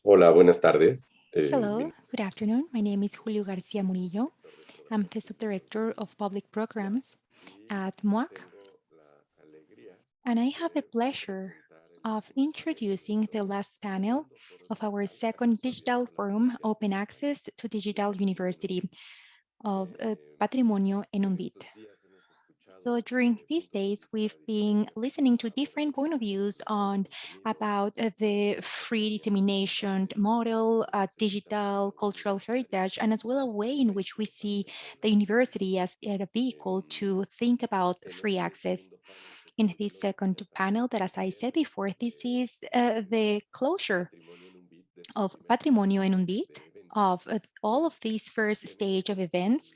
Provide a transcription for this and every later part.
Hola, buenas tardes. Hello, good afternoon. My name is Julio Garcia Murillo. I'm the subdirector of public programs at MUAC, and I have the pleasure of introducing the last panel of our second digital forum, Open Access to Digital University of Patrimonio en un bit. So during these days, we've been listening to different point of views on about the free dissemination model, digital cultural heritage, and as well a way in which we see the university as a vehicle to think about free access. In this second panel, that as I said before, this is the closure of Patrimonio en un bit, of all of these first stage of events.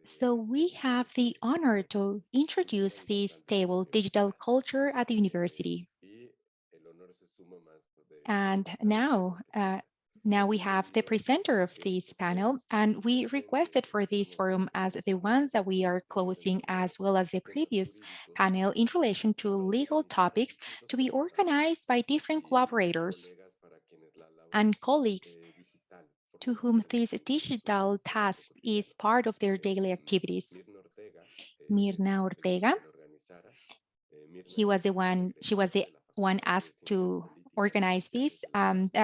So we have the honor to introduce this table, Digital Culture at the University. And now we have the presenter of this panel, and we requested for this forum as the ones that we are closing, as well as the previous panel in relation to legal topics, to be organized by different collaborators and colleagues to whom this digital task is part of their daily activities. Myrna Ortega, she was the one asked to organize this.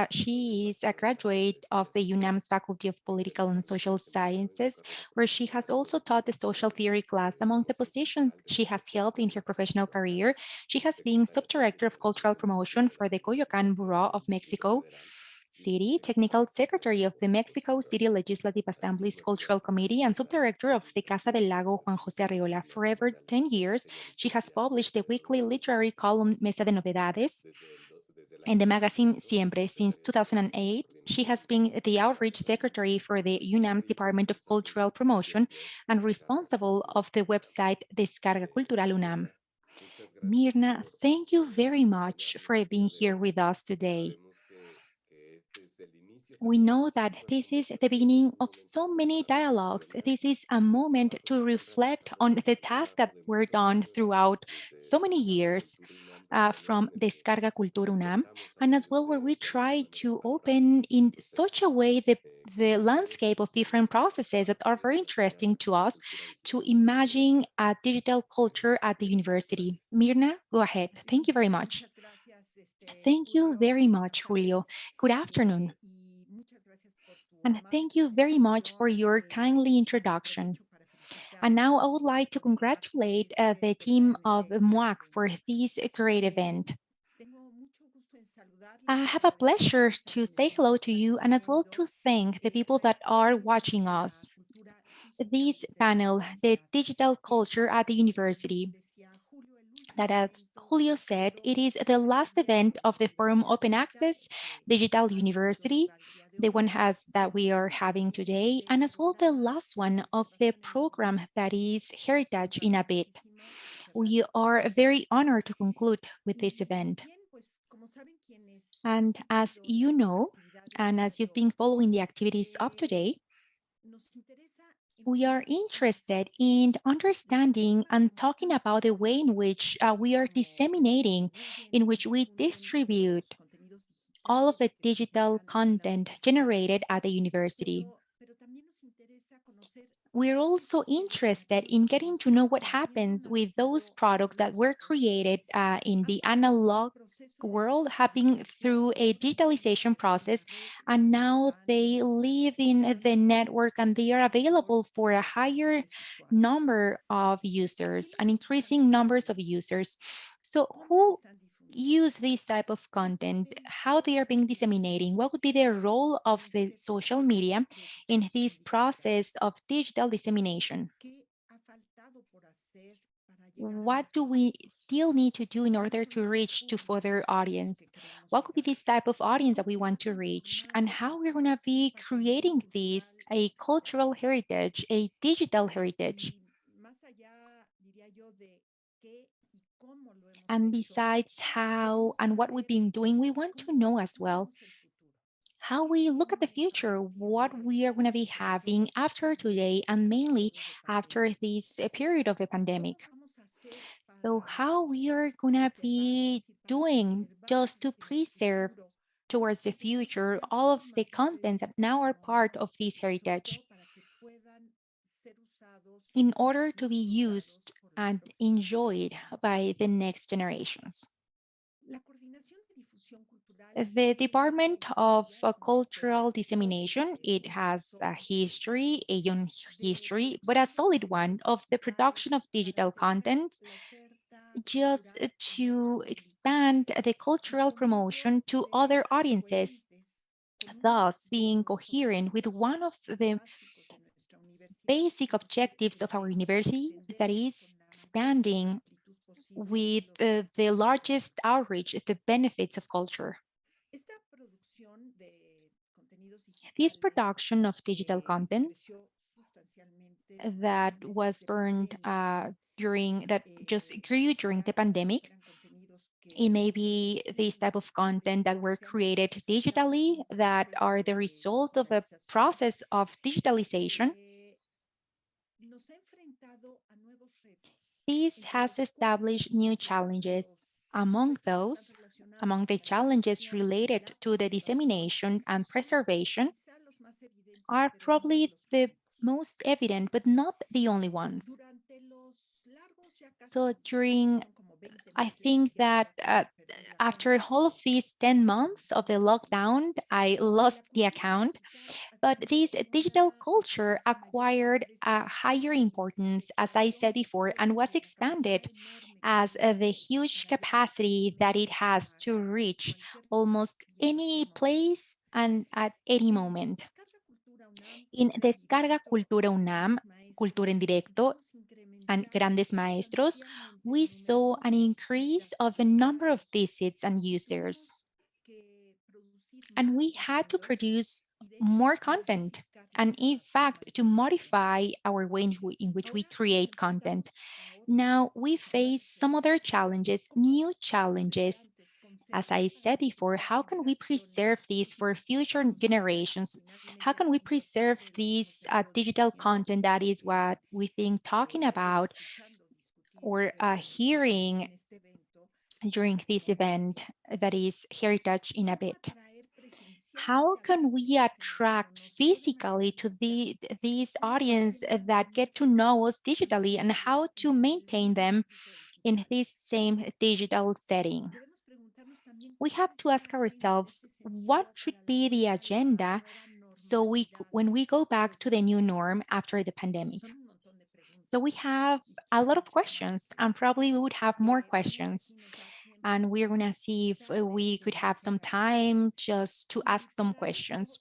She is a graduate of the UNAM's Faculty of Political and Social Sciences, where she has also taught the social theory class. Among the positions she has held in her professional career, she has been subdirector of cultural promotion for the Coyoacán Bureau of Mexico City, Technical Secretary of the Mexico City Legislative Assembly's Cultural Committee, and Subdirector of the Casa del Lago Juan José Arriola. For over 10 years, she has published the weekly literary column Mesa de Novedades and the magazine Siempre. Since 2008, she has been the outreach secretary for the UNAM's Department of Cultural Promotion and responsible of the website Descarga Cultura UNAM. Myrna, thank you very much for being here with us today. We know that this is the beginning of so many dialogues. This is a moment to reflect on the tasks that were done throughout so many years from Descarga Cultura UNAM, and as well where we try to open in such a way the landscape of different processes that are very interesting to us to imagine a digital culture at the university. Myrna, go ahead. Thank you very much. Thank you very much, Julio. Good afternoon. And thank you very much for your kindly introduction. And now I would like to congratulate the team of MUAC for this great event. I have a pleasure to say hello to you and as well to thank the people that are watching us. This panel, the digital culture at the university, that as Julio said, it is the last event of the Forum Open Access Digital University, the one that we are having today, and as well the last one of the program that is Heritage in a Bit. We are very honored to conclude with this event. And as you know, and as you've been following the activities of today, we are interested in understanding and talking about the way in which we are disseminating, in which we distribute all of the digital content generated at the university. We're also interested in getting to know what happens with those products that were created in the analog world, happening through a digitalization process, and now they live in the network and they are available for a higher number of users, an increasing numbers of users. So who use this type of content, how they are being disseminating, what would be the role of the social media in this process of digital dissemination? What do we still need to do in order to reach to further audience? What could be this type of audience that we want to reach? And how we're going to be creating this, a cultural heritage, a digital heritage? And besides how and what we've been doing, we want to know as well how we look at the future, what we are going to be having after today, and mainly after this period of the pandemic. So, how we are going to be doing just to preserve towards the future all of the contents that now are part of this heritage in order to be used and enjoyed by the next generations. The Department of Cultural Dissemination, it has a history, a young history, but a solid one of the production of digital content just to expand the cultural promotion to other audiences, thus being coherent with one of the basic objectives of our university, that is expanding with the largest outreach, the benefits of culture. This production of digital contents that was burned that just grew during the pandemic. It may be this type of content that were created digitally that are the result of a process of digitalization. This has established new challenges. Among those, among the challenges related to the dissemination and preservation are probably the most evident, but not the only ones. So I think that after all of these 10 months of the lockdown, I lost the account, but this digital culture acquired a higher importance, as I said before, and was expanded as the huge capacity that it has to reach almost any place and at any moment. In Descarga Cultura UNAM, Cultura en Directo, and Grandes Maestros, we saw an increase of a number of visits and users. And we had to produce more content and, in fact, to modify our way in which we create content. Now we face some other challenges, new challenges. As I said before, how can we preserve these for future generations? How can we preserve this digital content that is what we've been talking about or hearing during this event that is heritage in a bit? How can we attract physically to these audience that get to know us digitally, and how to maintain them in this same digital setting? We have to ask ourselves, what should be the agenda so when we go back to the new norm after the pandemic? So we have a lot of questions, and probably we would have more questions. And we're going to see if we could have some time just to ask some questions.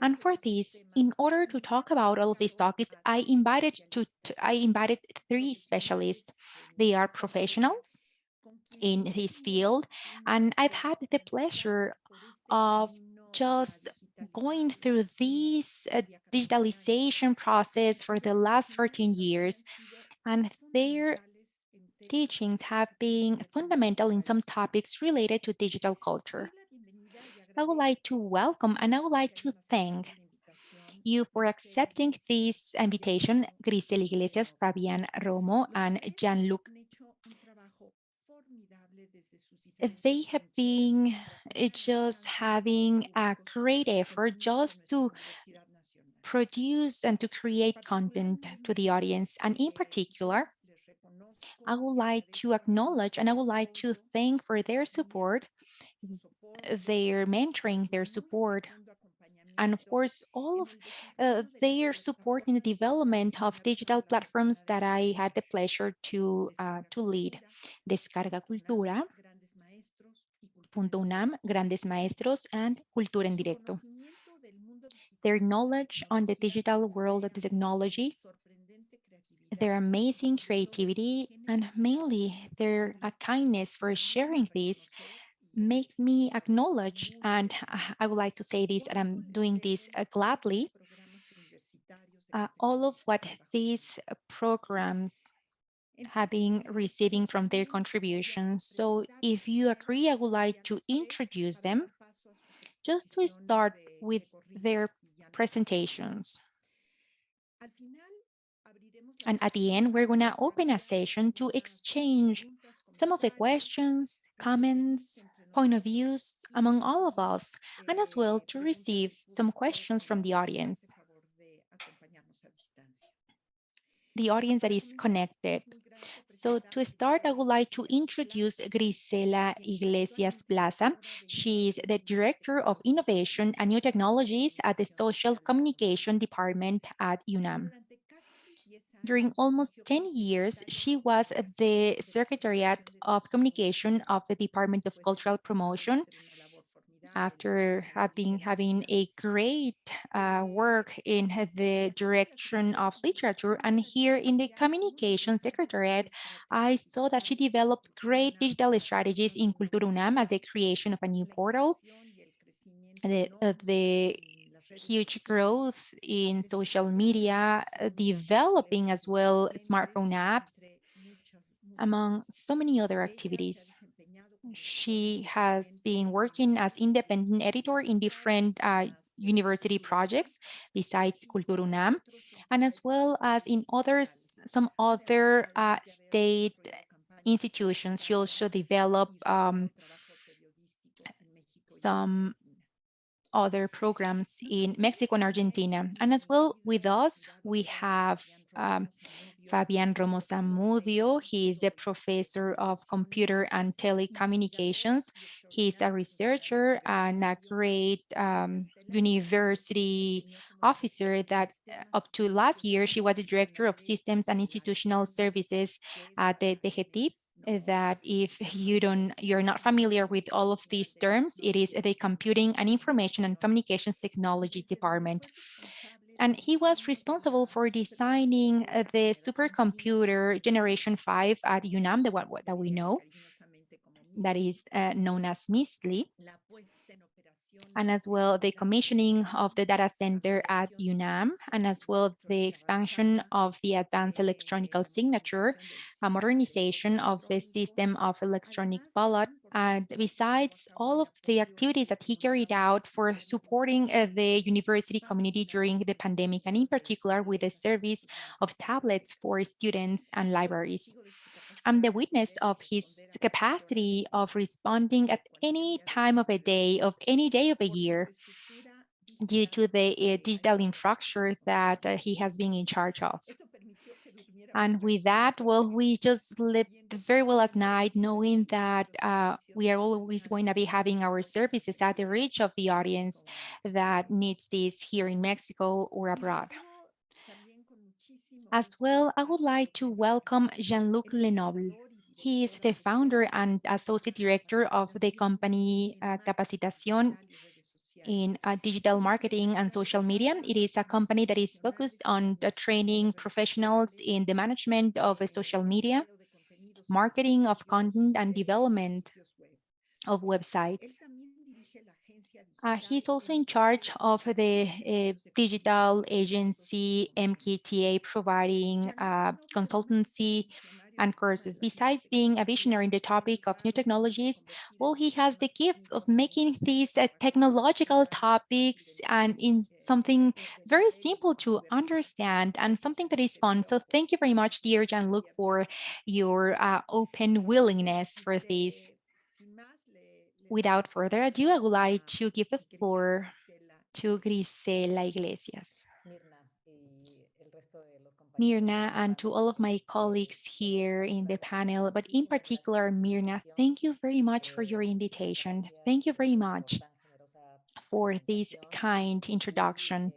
And for this, in order to talk about all of these topics, I invited three specialists. They are professionals in this field, and I've had the pleasure of just going through this digitalization process for the last 14 years, and their teachings have been fundamental in some topics related to digital culture. I would like to welcome and I would like to thank you for accepting this invitation, Grisel Iglesias, Fabián Romo, and Jean-Luc. They have been just having a great effort just to produce and to create content to the audience. And in particular, I would like to acknowledge and I would like to thank for their support, their mentoring, their support, and of course, all of their support in the development of digital platforms that I had the pleasure to lead. Descarga Cultura, UNAM, Grandes Maestros, and Cultura en Directo. Their knowledge on the digital world of the technology, their amazing creativity, and mainly their kindness for sharing this makes me acknowledge, and I would like to say this, and I'm doing this gladly, all of what these programs have been receiving from their contributions. So if you agree, I would like to introduce them just to start with their presentations. And at the end, we're going to open a session to exchange some of the questions, comments, point of views among all of us, and as well to receive some questions from the audience that is connected. So to start, I would like to introduce Grisela Iglesias Plaza. She is the Director of Innovation and New Technologies at the Social Communication Department at UNAM. During almost 10 years, she was the Secretariat of Communication of the Department of Cultural Promotion after having a great work in the direction of literature. And here in the Communication Secretariat, I saw that she developed great digital strategies in Cultura UNAM as the creation of a new portal, the huge growth in social media, developing as well smartphone apps, among so many other activities. She has been working as independent editor in different university projects besides Cultura UNAM, and as well as in some other state institutions. She also developed some other programs in Mexico and Argentina. And as well with us, we have Fabián Romo Zamudio. He is the professor of computer and telecommunications. He is a researcher and a great university officer that up to last year, she was the director of systems and institutional services at the DGTIP. That if you're not familiar with all of these terms, it is the Computing and Information and Communications Technology Department. And he was responsible for designing the supercomputer Generation 5 at UNAM, the one that we know, that is known as MISLI, and as well the commissioning of the data center at UNAM, and as well the expansion of the advanced electronic signature, a modernization of the system of electronic ballot, and besides all of the activities that he carried out for supporting the university community during the pandemic, and in particular with the service of tablets for students and libraries. I'm the witness of his capacity of responding at any time of a day, of any day of a year, due to the digital infrastructure that he has been in charge of. And with that, well, we just slept very well at night, knowing that we are always going to be having our services at the reach of the audience that needs this here in Mexico or abroad. As well, I would like to welcome Jean-Luc Lenoble. He is the founder and associate director of the company Capacitación in digital marketing and social media. It is a company that is focused on training professionals in the management of social media, marketing of content, and development of websites. He's also in charge of the digital agency MKTA, providing consultancy and courses. Besides being a visionary in the topic of new technologies, well, he has the gift of making these technological topics and in something very simple to understand and something that is fun. So thank you very much, dear Jean-Luc, for your open willingness for this. Without further ado, I would like to give the floor to Grisela Iglesias. Myrna, and to all of my colleagues here in the panel, but in particular, Myrna, thank you very much for your invitation. Thank you very much for this kind introduction.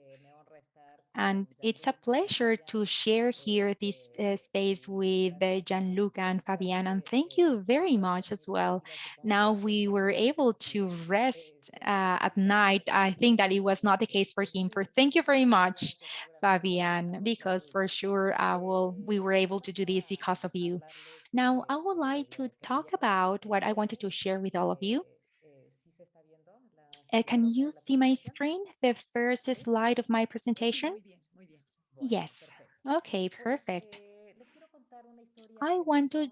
And it's a pleasure to share here this space with Gianluca and Fabian. And thank you very much as well. Now we were able to rest at night. I think that it was not the case for him. For thank you very much, Fabian, because for sure, we were able to do this because of you. Now I would like to talk about what I wanted to share with all of you. Can you see my screen, the first slide of my presentation? Yes. Okay, perfect. I want to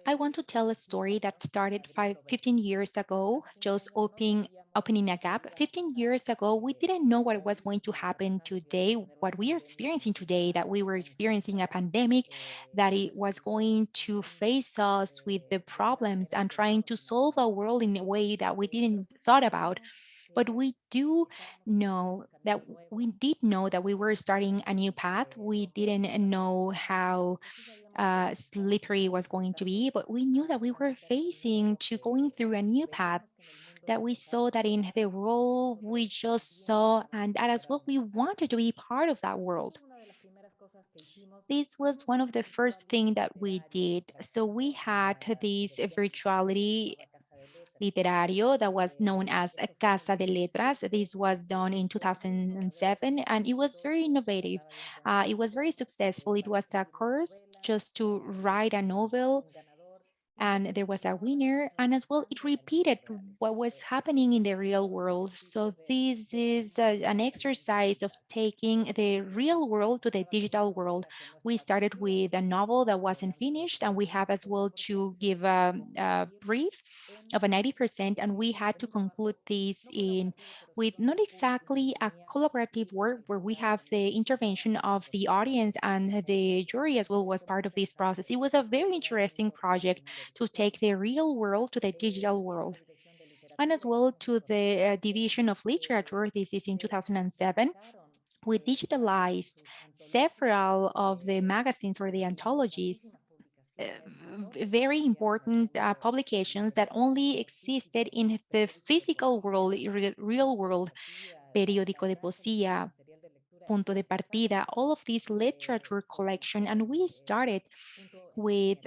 I want to tell a story that started 15 years ago, just opening a gap. 15 years ago, we didn't know what was going to happen today, what we are experiencing today, that we were experiencing a pandemic, that it was going to face us with the problems and trying to solve the world in a way that we didn't thought about. But we do know that we did know that we were starting a new path. We didn't know how slippery was going to be, but we knew that we were facing to going through a new path, that we saw that in the world we just saw, and that as well we wanted to be part of that world. This was one of the first thing that we did. So we had this virtuality literario that was known as a Casa de Letras. This was done in 2007 and it was very innovative. It was very successful. It was a course just to write a novel, and there was a winner, and as well it repeated what was happening in the real world. So this is an exercise of taking the real world to the digital world. We started with a novel that wasn't finished, and we have as well to give a brief of a 90%, and we had to conclude this in with not exactly a collaborative work where we have the intervention of the audience, and the jury as well was part of this process. It was a very interesting project to take the real world to the digital world. And as well to the division of literature, this is in 2007. We digitalized several of the magazines or the anthologies, uh, very important publications that only existed in the physical world, real world. Periódico de Poesía, Punto de Partida, all of these literature collection. And we started with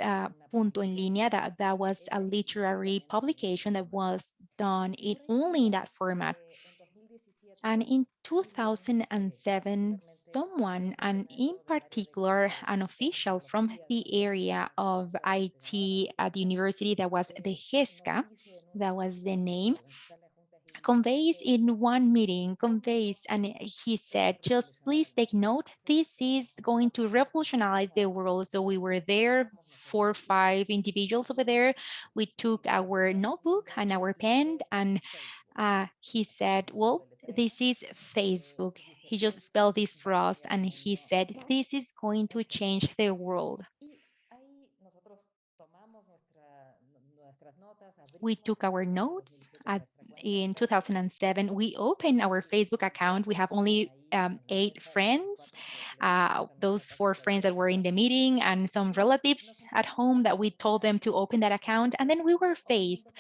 Punto en Línea, that was a literary publication that was done only in that format. And in 2007, someone, and in particular, an official from the area of IT at the university, that was the HESCA, that was the name, conveys in one meeting, conveys, and he said, just please take note, this is going to revolutionize the world. So we were there, 4 or 5 individuals over there. We took our notebook and our pen, and he said, well, this is Facebook. He just spelled this for us, and he said, this is going to change the world. We took our notes. In 2007, we opened our Facebook account. We have only 8 friends, those 4 friends that were in the meeting, and some relatives at home that we told them to open that account. And then we were faced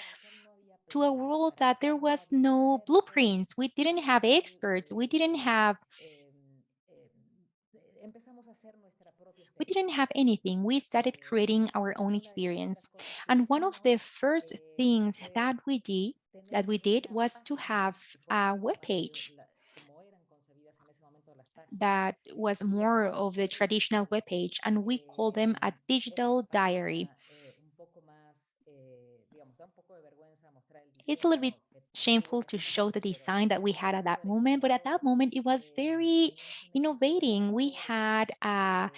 to a world that there was no blueprints. We didn't have experts. We didn't have anything. We started creating our own experience. And one of the first things that we did was to have a web page that was more of the traditional web page, and we call them a digital diary. It's a little bit shameful to show the design that we had at that moment, but at that moment it was very innovating. We had a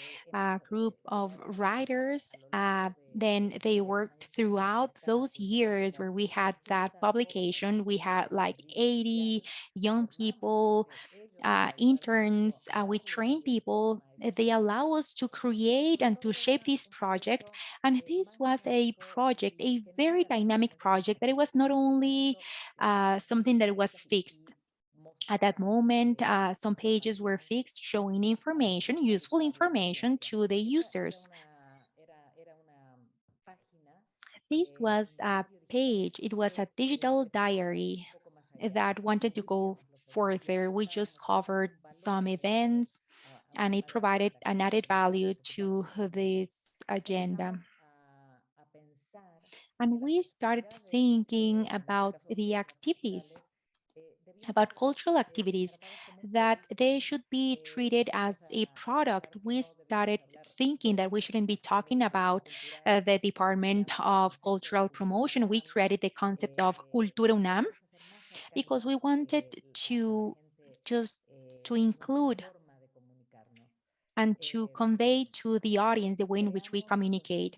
group of writers. Then they worked throughout those years where we had that publication. We had like 80 young people, interns. We train people. They allow us to create and to shape this project. And this was a project, a very dynamic project, that it was not only something that was fixed. At that moment, some pages were fixed showing information, useful information to the users. This was a page, it was a digital diary that wanted to go further. We just covered some events, and it provided an added value to this agenda. And we started thinking about the activities, about cultural activities, that they should be treated as a product. We started thinking that we shouldn't be talking about the Department of Cultural Promotion. We created the concept of Cultura UNAM because we wanted to just to include and to convey to the audience the way in which we communicate.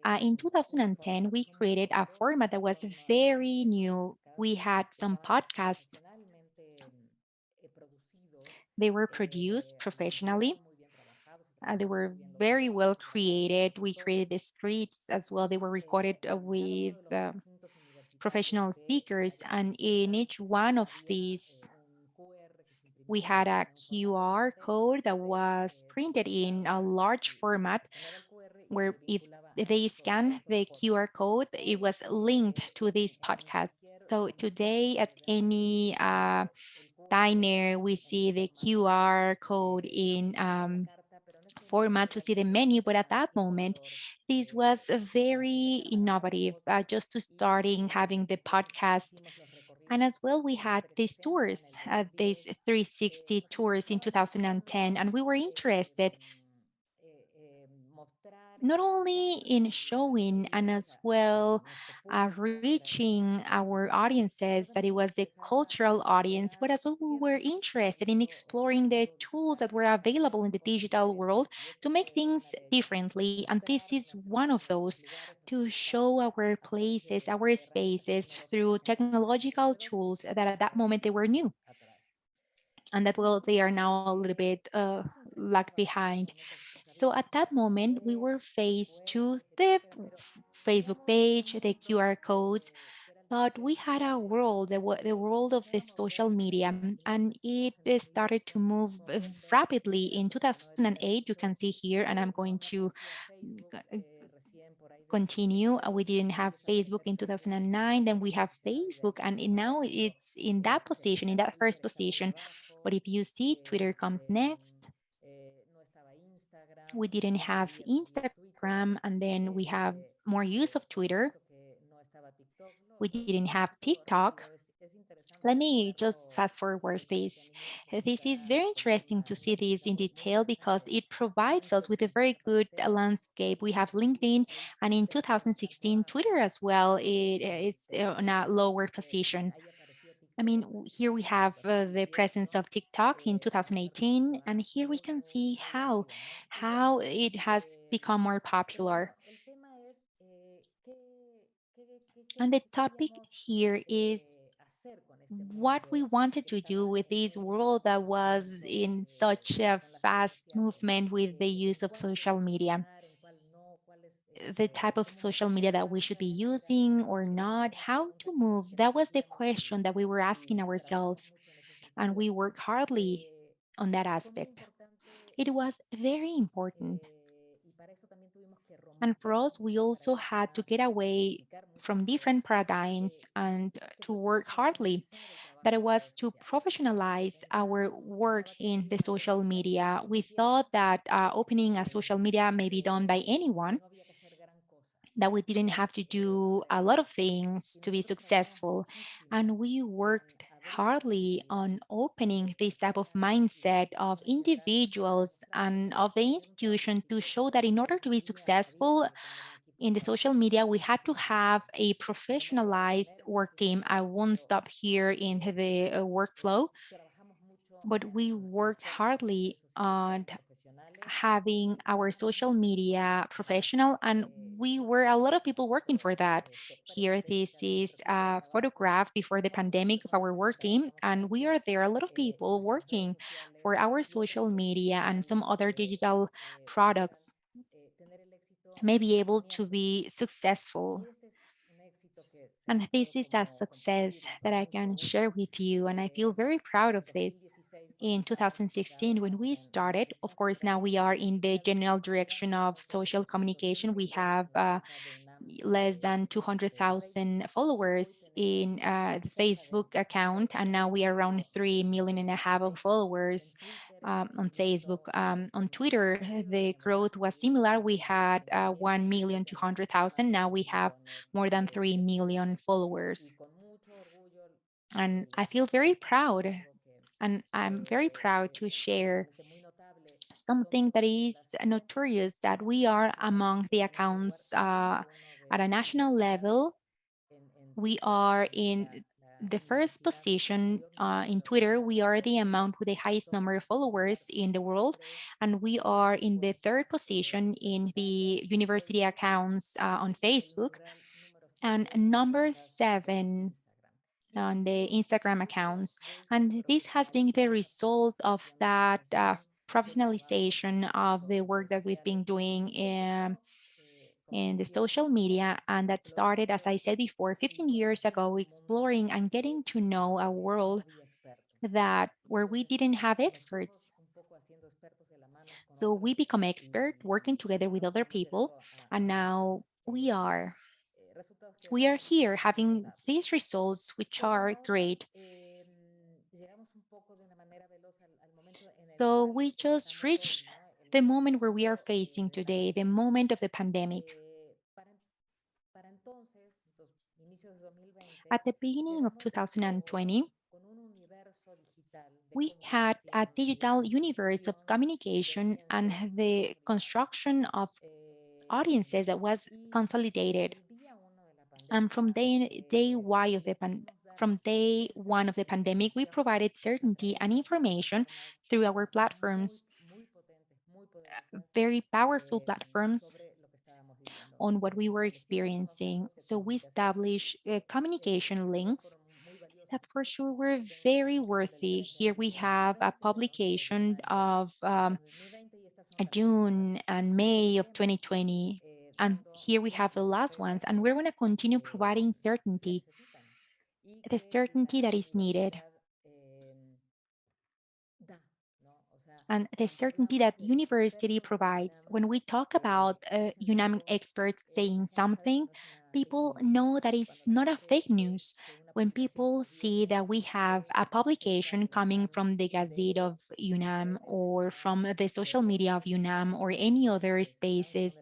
In 2010, we created a format that was very new. We had some podcasts. They were produced professionally. They were very well created. We created the scripts as well. They were recorded with professional speakers. And in each one of these, we had a QR code that was printed in a large format where if they scan the QR code, it was linked to this podcast. So today at any diner, we see the QR code in format to see the menu, but at that moment, this was a very innovative, just to starting having the podcast. And as well, we had these tours, these 360 tours in 2010, and we were interested not only in showing and as well reaching our audiences that it was the cultural audience, but as well we were interested in exploring the tools that were available in the digital world to make things differently. And this is one of those, to show our places, our spaces through technological tools that at that moment they were new, and that well they are now a little bit lag behind. So at that moment we were faced to the Facebook page, the QR codes, but we had a world, the world of the social media, and it started to move rapidly in 2008. You can see here, and I'm going to continue. We didn't have Facebook in 2009, then we have Facebook, and now it's in that position, in that first position. But if you see, Twitter comes next. We didn't have Instagram, and then we have more use of Twitter. We didn't have TikTok. Let me just fast forward this. This is very interesting to see this in detail because it provides us with a very good landscape. We have LinkedIn, and in 2016, Twitter as well. It is on a lower position. I mean, here we have the presence of TikTok in 2018, and here we can see how it has become more popular. And the topic here is what we wanted to do with this world that was in such a fast movement with the use of social media. The type of social media that we should be using or not, how to move. That was the question that we were asking ourselves, and we worked hardly on that aspect. It was very important. And for us, we also had to get away from different paradigms and to work hardly. That it was to professionalize our work in the social media. We thought that opening a social media may be done by anyone, that we didn't have to do a lot of things to be successful. And we worked hardly on opening this type of mindset of individuals and of the institution to show that in order to be successful in the social media, we had to have a professionalized work team. I won't stop here in the workflow, but we worked hardly on having our social media professional, and we were a lot of people working for that. Here, this is a photograph before the pandemic of our work team, and we are there, a lot of people working for our social media and some other digital products may be able to be successful. And this is a success that I can share with you, and I feel very proud of this. In 2016, when we started, of course, now we are in the general direction of social communication. We have less than 200,000 followers in the Facebook account, and now we are around 3.5 million of followers on Facebook. On Twitter, the growth was similar. We had 1,200,000. Now we have more than 3 million followers. And I feel very proud, and I'm very proud to share something that is notorious, that we are among the accounts at a national level. We are in the first position in Twitter. We are the amount with the highest number of followers in the world, and we are in the third position in the university accounts on Facebook, and number 7 on the Instagram accounts. And this has been the result of that professionalization of the work that we've been doing in the social media, and that started, as I said before, 15 years ago, exploring and getting to know a world that where we didn't have experts. So we become expert working together with other people, and now we are here having these results, which are great. So we just reached the moment where we are facing today, the moment of the pandemic. At the beginning of 2020, we had a digital universe of communication and the construction of audiences that was consolidated. And from day one of the pandemic, we provided certainty and information through our platforms, very powerful platforms on what we were experiencing. So we established communication links that for sure were very worthy. Here we have a publication of June and May of 2020. And here we have the last ones. And we're going to continue providing certainty, the certainty that is needed, and the certainty that university provides. When we talk about UNAM experts saying something, people know that it's not a fake news. When people see that we have a publication coming from the Gazette of UNAM or from the social media of UNAM or any other spaces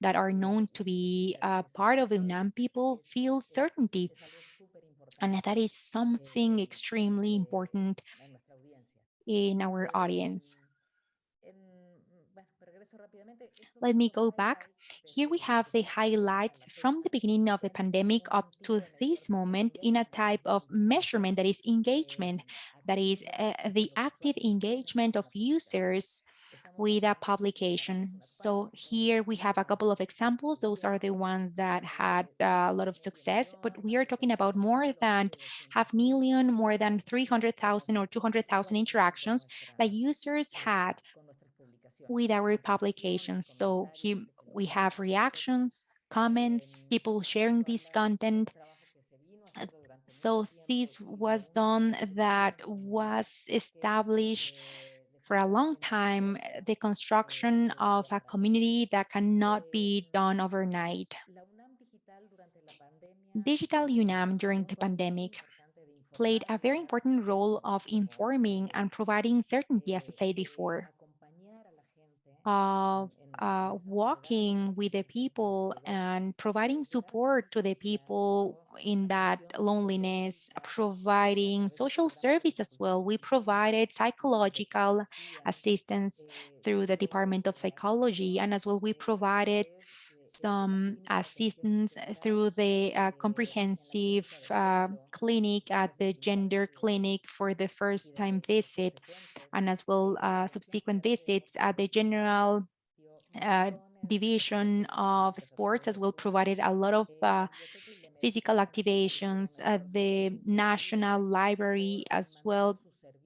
that are known to be part of UNAM, people feel certainty. And that is something extremely important in our audience. Let me go back. Here we have the highlights from the beginning of the pandemic up to this moment in a type of measurement that is engagement, that is the active engagement of users with a publication. So here we have a couple of examples. Those are the ones that had a lot of success, but we are talking about more than 500,000, more than 300,000 or 200,000 interactions that users had with our publications. So here we have reactions, comments, people sharing this content. Uh, So this was done that was established for a long time, the construction of a community that cannot be done overnight. Digital UNAM during the pandemic played a very important role of informing and providing certainty, as I said before, of walking with the people and providing support to the people in that loneliness, providing social service as well. We provided psychological assistance through the Department of Psychology, and as well, we provided some assistance through the comprehensive clinic at the gender clinic for the first time visit, and as well subsequent visits at the general uh, division of sports as well provided a lot of physical activations. The National Library as well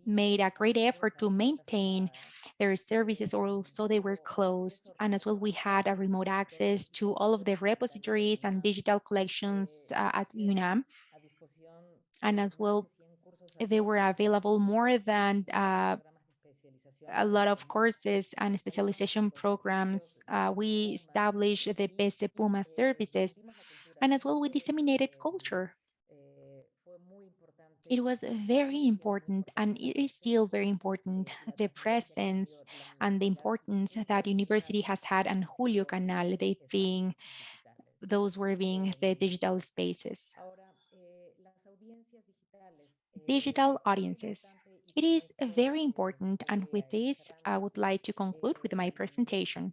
made a great effort to maintain their services, or also they were closed. And as well, we had a remote access to all of the repositories and digital collections at UNAM. And as well, they were available more than a lot of courses and specialization programs. We established the Bese Puma services, and as well we disseminated culture. It was very important, and it is still very important, the presence and the importance that university has had, and Julio Canal, they being, those were being the digital spaces. Digital audiences. It is very important, and with this, I would like to conclude with my presentation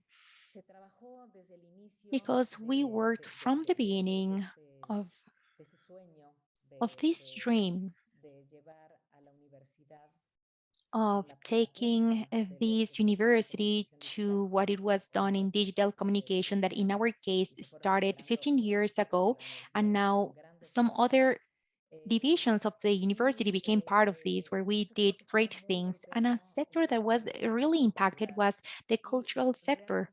because we worked from the beginning of of this dream of taking this university to what it was done in digital communication that in our case started 15 years ago, and now some other divisions of the university became part of this where we did great things. And a sector that was really impacted was the cultural sector.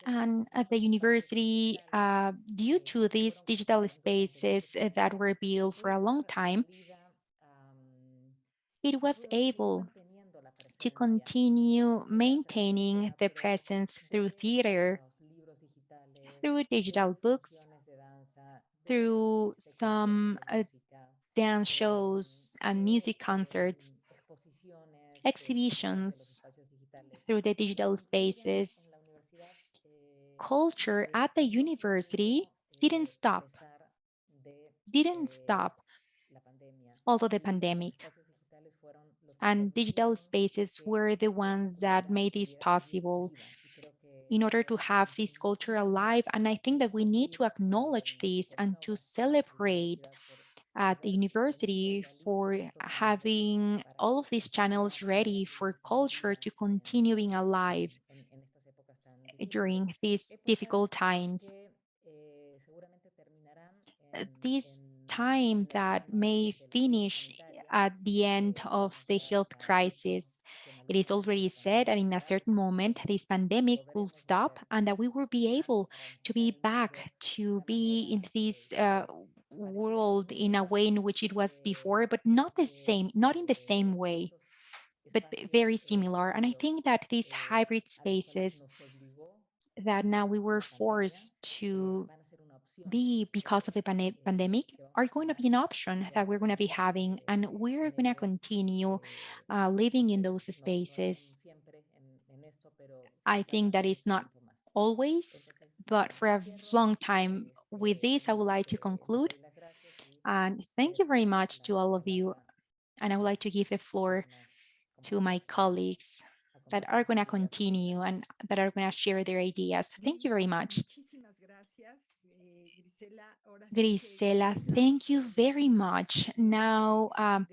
And at the university, due to these digital spaces that were built for a long time, it was able to continue maintaining the presence through theater, through digital books, through some dance shows and music concerts, exhibitions through the digital spaces. Culture at the university didn't stop although the pandemic. And digital spaces were the ones that made this possible in order to have this culture alive. And I think that we need to acknowledge this and to celebrate at the university for having all of these channels ready for culture to continue being alive during these difficult times. This time that may finish at the end of the health crisis. It is already said that in a certain moment, this pandemic will stop and that we will be able to be back to be in this world in a way in which it was before, but not the same, not in the same way, but very similar. And I think that these hybrid spaces that now we were forced to be because of the pandemic are going to be an option that we're going to be having, and we're going to continue living in those spaces. I think that is not always, but for a long time. With this, I would like to conclude. And thank you very much to all of you. And I would like to give the floor to my colleagues that are going to continue and that are going to share their ideas. Thank you very much. Grisela, thank you very much. Now,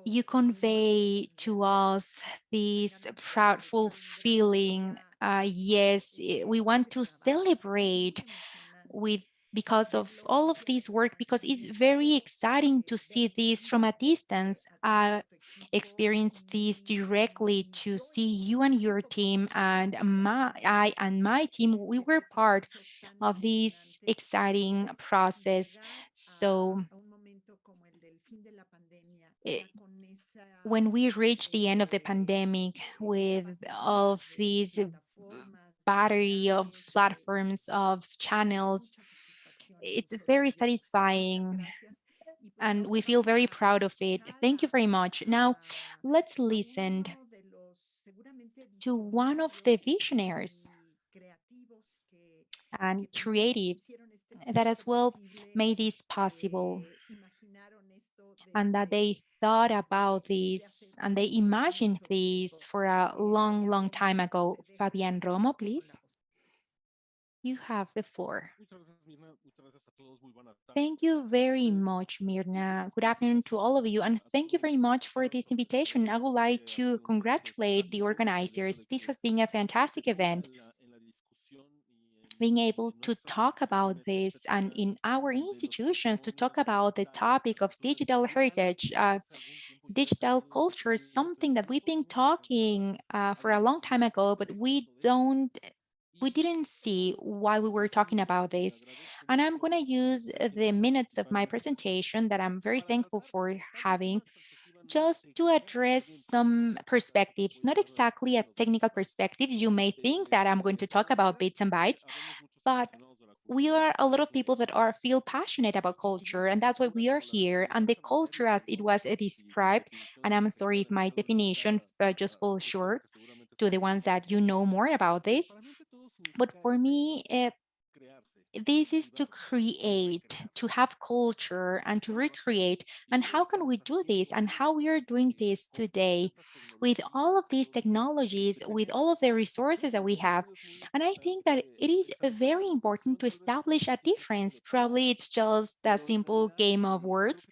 you convey to us this proudful feeling. Yes, we want to celebrate with because of all of this work, because it's very exciting to see this from a distance. Experience this directly to see you and your team and I and my team. We were part of this exciting process. So eh, when we reach the end of the pandemic with all of these battery of platforms, of channels, it's very satisfying and we feel very proud of it. Thank you very much. Now, let's listen to one of the visionaries and creatives that as well made this possible and that they thought about this and they imagined this for a long, long time ago. Fabian Romo, please. You have the floor. Thank you very much, Myrna. Good afternoon to all of you, and thank you very much for this invitation. I would like to congratulate the organizers. This has been a fantastic event. Being able to talk about this and in our institution to talk about the topic of digital heritage, digital culture is something that we've been talking for a long time ago, but we didn't see why we were talking about this. And I'm going to use the minutes of my presentation that I'm very thankful for having just to address some perspectives, not exactly a technical perspective. You may think that I'm going to talk about bits and bytes, but we are a lot of people that are feel passionate about culture, and that's why we are here. And the culture as it was described, and I'm sorry if my definition just falls short to the ones that you know more about this, but for me, this is to create, to have culture and to recreate. And how can we do this? And how we are doing this today with all of these technologies, with all of the resources that we have. And I think that it is very important to establish a difference. Probably it's just a simple game of words,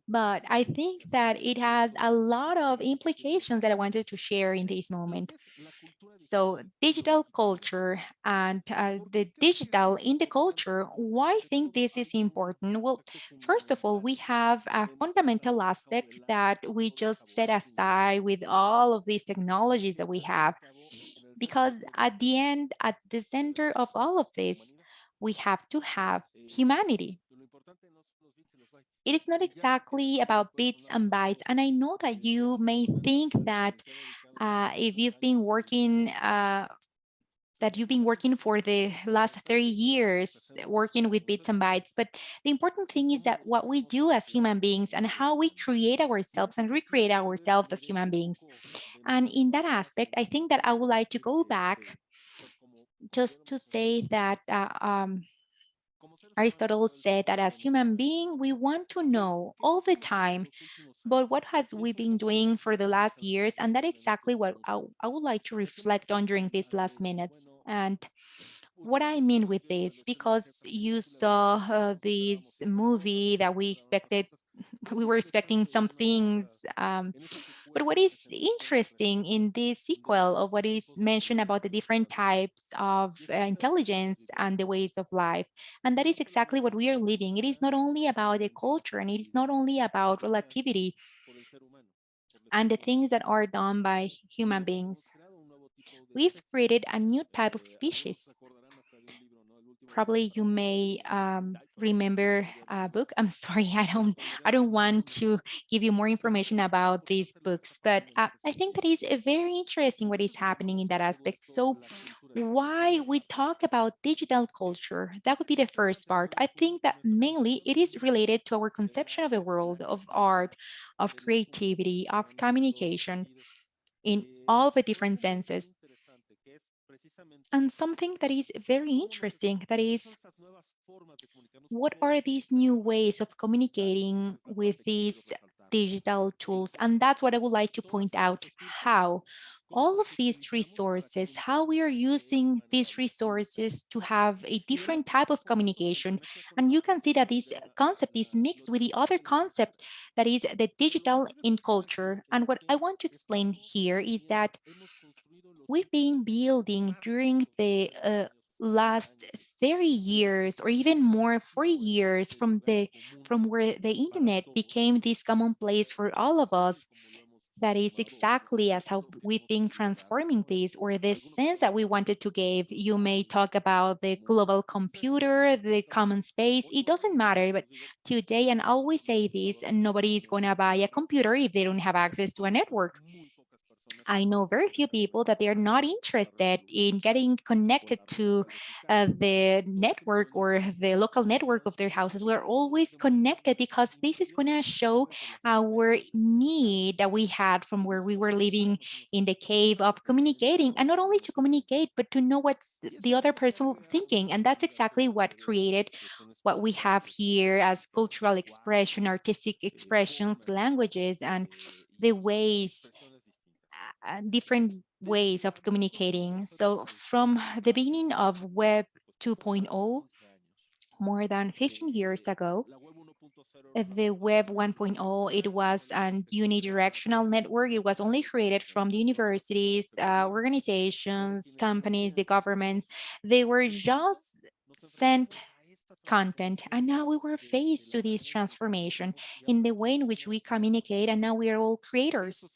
but I think that it has a lot of implications that I wanted to share in this moment. So digital culture and the digital in the culture, why I think this is important? Well, first of all, we have a fundamental aspect that we just set aside with all of these technologies that we have, because at the end, at the center of all of this, we have to have humanity. It is not exactly about bits and bytes. And I know that you may think that if you've been working for the last 30 years working with bits and bytes. But the important thing is that what we do as human beings and how we create ourselves and recreate ourselves as human beings. And in that aspect, I think that I would like to go back just to say that Aristotle said that as human being, we want to know all the time, but what has we been doing for the last years? And that's exactly what I would like to reflect on during these last minutes. And what I mean with this, because you saw this movie that we expected, we were expecting some things. But what is interesting in this sequel of what is mentioned about the different types of intelligence and the ways of life, and that is exactly what we are living. It is not only about the culture and it is not only about relativity and the things that are done by human beings. We've created a new type of species. Probably you may remember a book. I'm sorry, I don't want to give you more information about these books, but I think that is very interesting what is happening in that aspect. So why we talk about digital culture, that would be the first part. I think that mainly it is related to our conception of the world, of art, of creativity, of communication in all the different senses. And something that is very interesting, that is, what are these new ways of communicating with these digital tools? And that's what I would like to point out, how all of these resources, how we are using these resources to have a different type of communication. And you can see that this concept is mixed with the other concept that is the digital in culture. And what I want to explain here is that we've been building during the last 30 years or even more 40 years from where the internet became this commonplace for all of us. That is exactly as how we've been transforming this, or the sense that we wanted to give. You may talk about the global computer, the common space, it doesn't matter. But today, and I always say this, nobody is going to buy a computer if they don't have access to a network. I know very few people that they are not interested in getting connected to the network or the local network of their houses. We're always connected because this is going to show our need that we had from where we were living in the cave of communicating, and not only to communicate, but to know what's the other person thinking. And that's exactly what created what we have here as cultural expression, artistic expressions, languages, and the ways different ways of communicating. So from the beginning of Web 2.0, more than 15 years ago, the Web 1.0, it was an unidirectional network. It was only created from the universities, organizations, companies, the governments. They were just sent content. And now we were faced to this transformation in the way in which we communicate, and now we are all creators.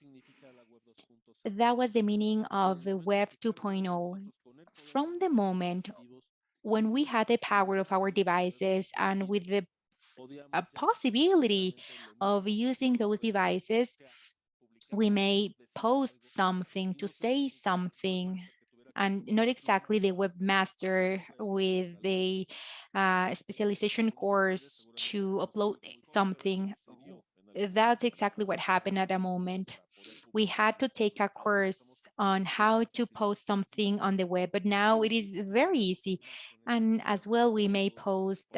That was the meaning of the Web 2.0. From the moment when we had the power of our devices and with the possibility of using those devices, we may post something to say something, and not exactly the webmaster with the specialization course to upload something. That's exactly what happened at a moment. We had to take a course on how to post something on the web, but now it is very easy. And as well, we may post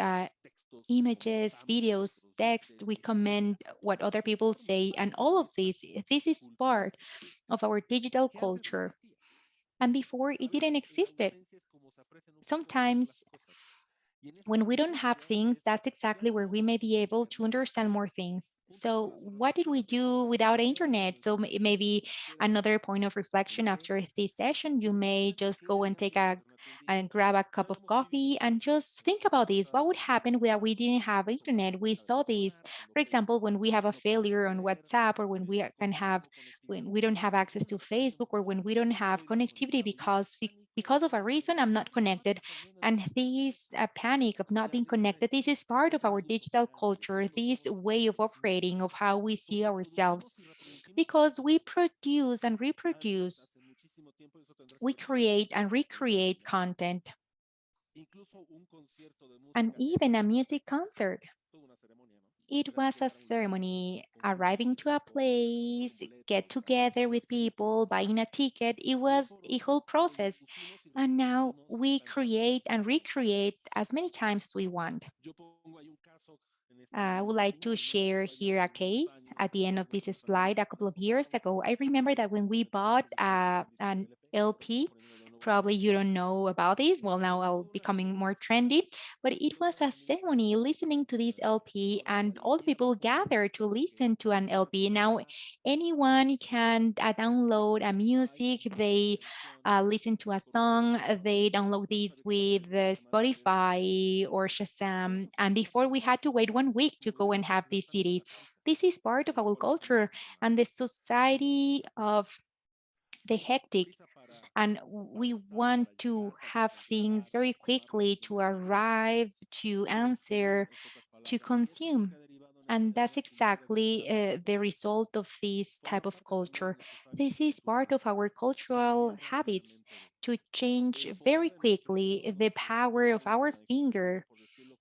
images, videos, text, we comment what other people say, and all of this is part of our digital culture. And before it didn't exist. Sometimes when we don't have things, that's exactly where we may be able to understand more things. So, what did we do without internet? So, maybe another point of reflection after this session, you may just go and take a and grab a cup of coffee and just think about this. What would happen where we didn't have internet? We saw this, for example, when we have a failure on WhatsApp, or when we don't have access to Facebook, or when we don't have connectivity because of a reason I'm not connected. And this panic of not being connected, this is part of our digital culture, this way of operating, of how we see ourselves, because we produce and reproduce, we create and recreate content, and even a music concert. It was a ceremony, arriving to a place, get together with people, buying a ticket. It was a whole process. And now we create and recreate as many times as we want. I would like to share here a case at the end of this slide. A couple of years ago, I remember that when we bought an LP, probably you don't know about this. Well, now I'll becoming more trendy, but it was a ceremony listening to this LP, and all the people gather to listen to an LP. Now, anyone can download a music. They listen to a song. They download this with Spotify or Shazam. And before, we had to wait 1 week to go and have this CD. This is part of our culture and the society of the hectic. And we want to have things very quickly to arrive, to answer, to consume. And that's exactly the result of this type of culture. This is part of our cultural habits to change very quickly the power of our finger,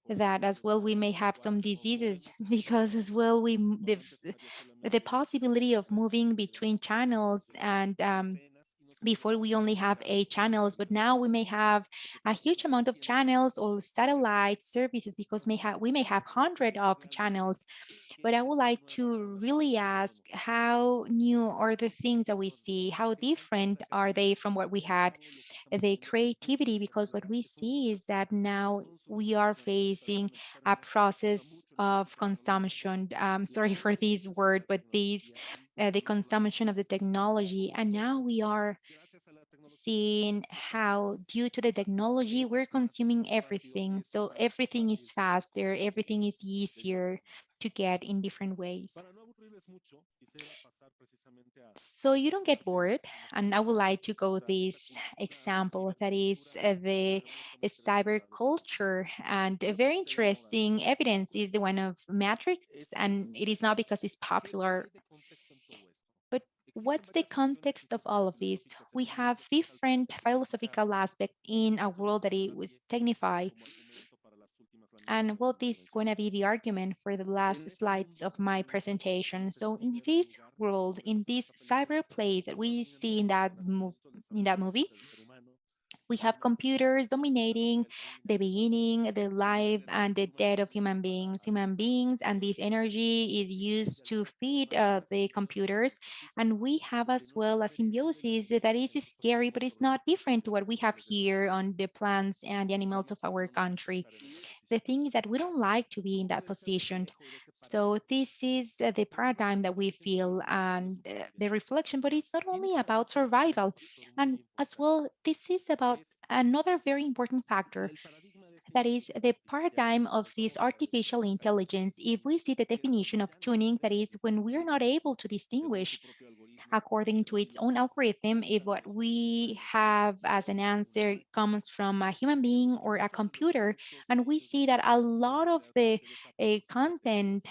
that as well we may have some diseases because as well the possibility of moving between channels, and before we only have 8 channels, but now we may have a huge amount of channels or satellite services, because we may have hundred of channels. But I would like to really ask, how new are the things that we see? How different are they from what we had? The creativity, because what we see is that now we are facing a process of consumption. Sorry for this word, but the consumption of the technology. And now we are seeing how, due to the technology, we're consuming everything. So everything is faster, everything is easier to get in different ways. So you don't get bored. And I would like to go this example that is the cyber culture. And a very interesting evidence is the one of Matrix. And it is not because it's popular, but what's the context of all of this? We have different philosophical aspects in a world that it was technified. And well, this is going to be the argument for the last slides of my presentation. So in this world, in this cyber place that we see in that movie, we have computers dominating the beginning, the life, and the death of human beings. Human beings, and this energy is used to feed the computers. And we have as well a symbiosis that is scary, but it's not different to what we have here on the plants and the animals of our country. The thing is that we don't like to be in that position. So this is the paradigm that we feel, and the reflection, but it's not only about survival. And as well, this is about another very important factor, that is the paradigm of this artificial intelligence. If we see the definition of tuning, that is when we are not able to distinguish according to its own algorithm if what we have as an answer comes from a human being or a computer. And we see that a lot of the content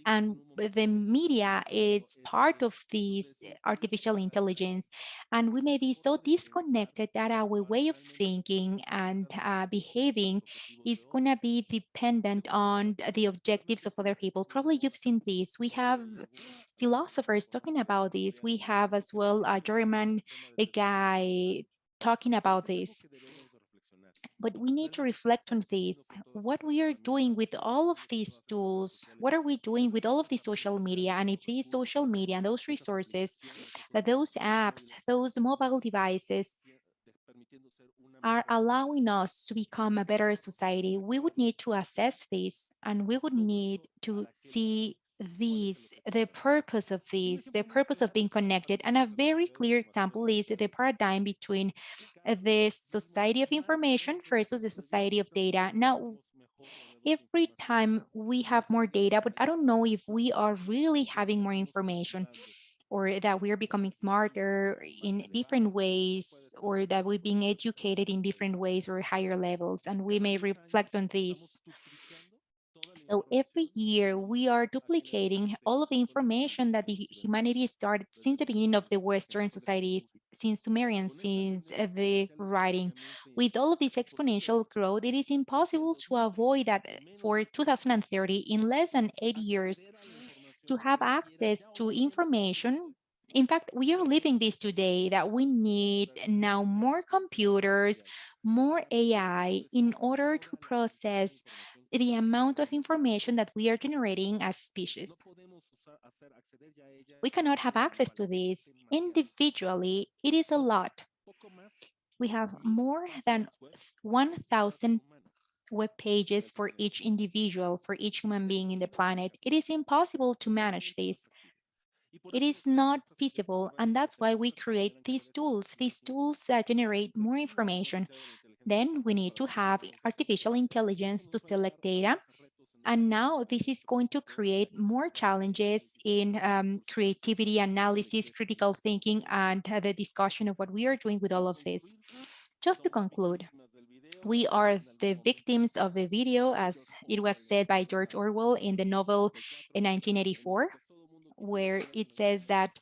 And the media is part of this artificial intelligence, and we may be so disconnected that our way of thinking and behaving is going to be dependent on the objectives of other people. Probably you've seen this. We have philosophers talking about this. We have as well a German a guy talking about this. But we need to reflect on this. What we are doing with all of these tools, what are we doing with all of the social media? And if these social media and those resources, those apps, those mobile devices are allowing us to become a better society, we would need to assess this and we would need to see these, the purpose of these, the purpose of being connected. And a very clear example is the paradigm between the society of information versus the society of data. Now, every time we have more data, but I don't know if we are really having more information or that we are becoming smarter in different ways or that we're being educated in different ways or higher levels. And we may reflect on this. So every year we are duplicating all of the information that the humanity started since the beginning of the Western societies, since Sumerian, since the writing. With all of this exponential growth, it is impossible to avoid that for 2030, in less than 8 years, to have access to information. In fact, we are living this today that we need now more computers, more AI in order to process the amount of information that we are generating as species. We cannot have access to this individually. It is a lot. We have more than 1,000 web pages for each individual, for each human being in the planet. It is impossible to manage this. It is not feasible, and that's why we create these tools that generate more information. Then we need to have artificial intelligence to select data. And now this is going to create more challenges in creativity, analysis, critical thinking, and the discussion of what we are doing with all of this. Just to conclude, we are the victims of the video, as it was said by George Orwell in the novel in 1984, where it says that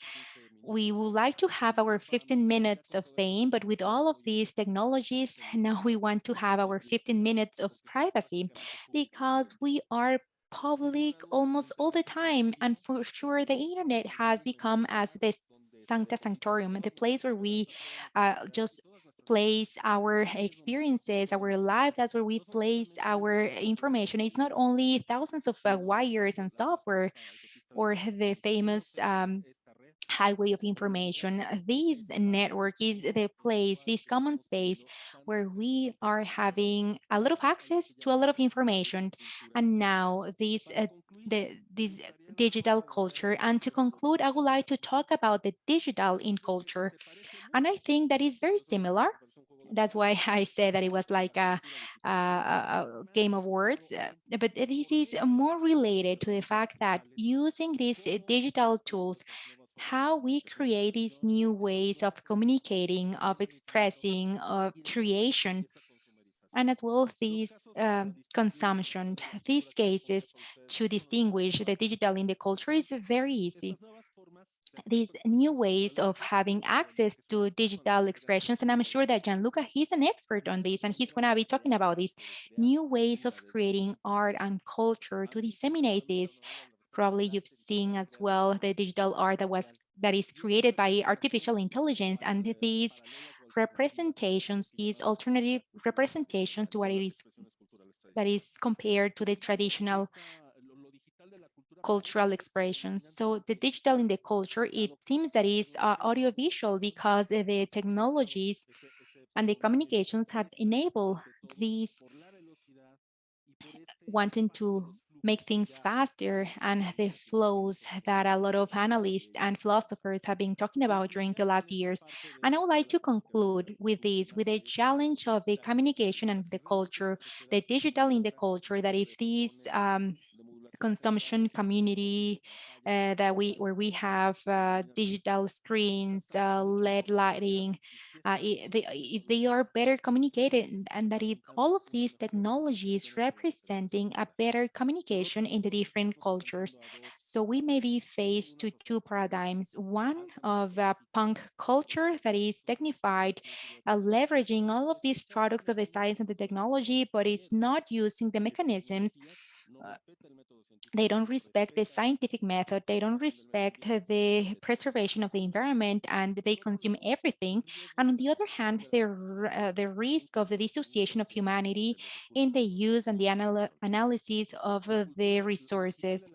we would like to have our 15 minutes of fame, but with all of these technologies, now we want to have our 15 minutes of privacy because we are public almost all the time. And for sure, the internet has become as the sancta sanctorum, the place where we just place our experiences, our life. That's where we place our information. It's not only thousands of wires and software or the famous highway of information. This network is the place, this common space where we are having a lot of access to a lot of information. And now this digital culture. And to conclude, I would like to talk about the digital in culture. And I think that is very similar. That's why I said that it was like a game of words. But this is more related to the fact that using these digital tools, how we create these new ways of communicating, of expressing, of creation, and as well these consumption. These cases to distinguish the digital in the culture is very easy. These new ways of having access to digital expressions, and I'm sure that Gianluca, he's an expert on this, and he's going to be talking about these new ways of creating art and culture to disseminate this. Probably you've seen as well the digital art that is created by artificial intelligence, and these representations, these alternative representations to what it is that is compared to the traditional cultural expressions. So the digital in the culture, it seems that is audiovisual because the technologies and the communications have enabled these wanting to make things faster and the flows that a lot of analysts and philosophers have been talking about during the last years. And I would like to conclude with this, with a challenge of the communication and the culture, the digital in the culture, that if these consumption community that we where we have digital screens, LED lighting, if they are better communicated, and that if all of these technologies representing a better communication in the different cultures. So we may be faced to two paradigms, one of a punk culture that is technified, leveraging all of these products of the science and the technology, but is not using the mechanisms. uh, they don't respect the scientific method, they don't respect the preservation of the environment, and they consume everything. And on the other hand, the risk of the dissociation of humanity in the use and the analysis of the resources.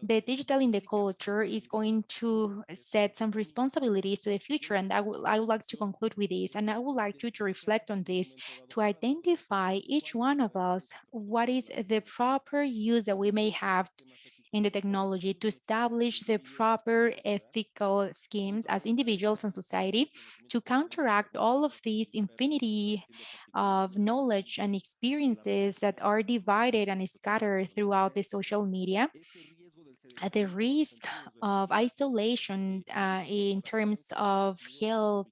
The digital in the culture is going to set some responsibilities to the future. And I would like to conclude with this, and I would like you to reflect on this, to identify each one of us what is the proper use that we may have in the technology, to establish the proper ethical schemes as individuals and society, to counteract all of these infinity of knowledge and experiences that are divided and scattered throughout the social media, at the risk of isolation in terms of health,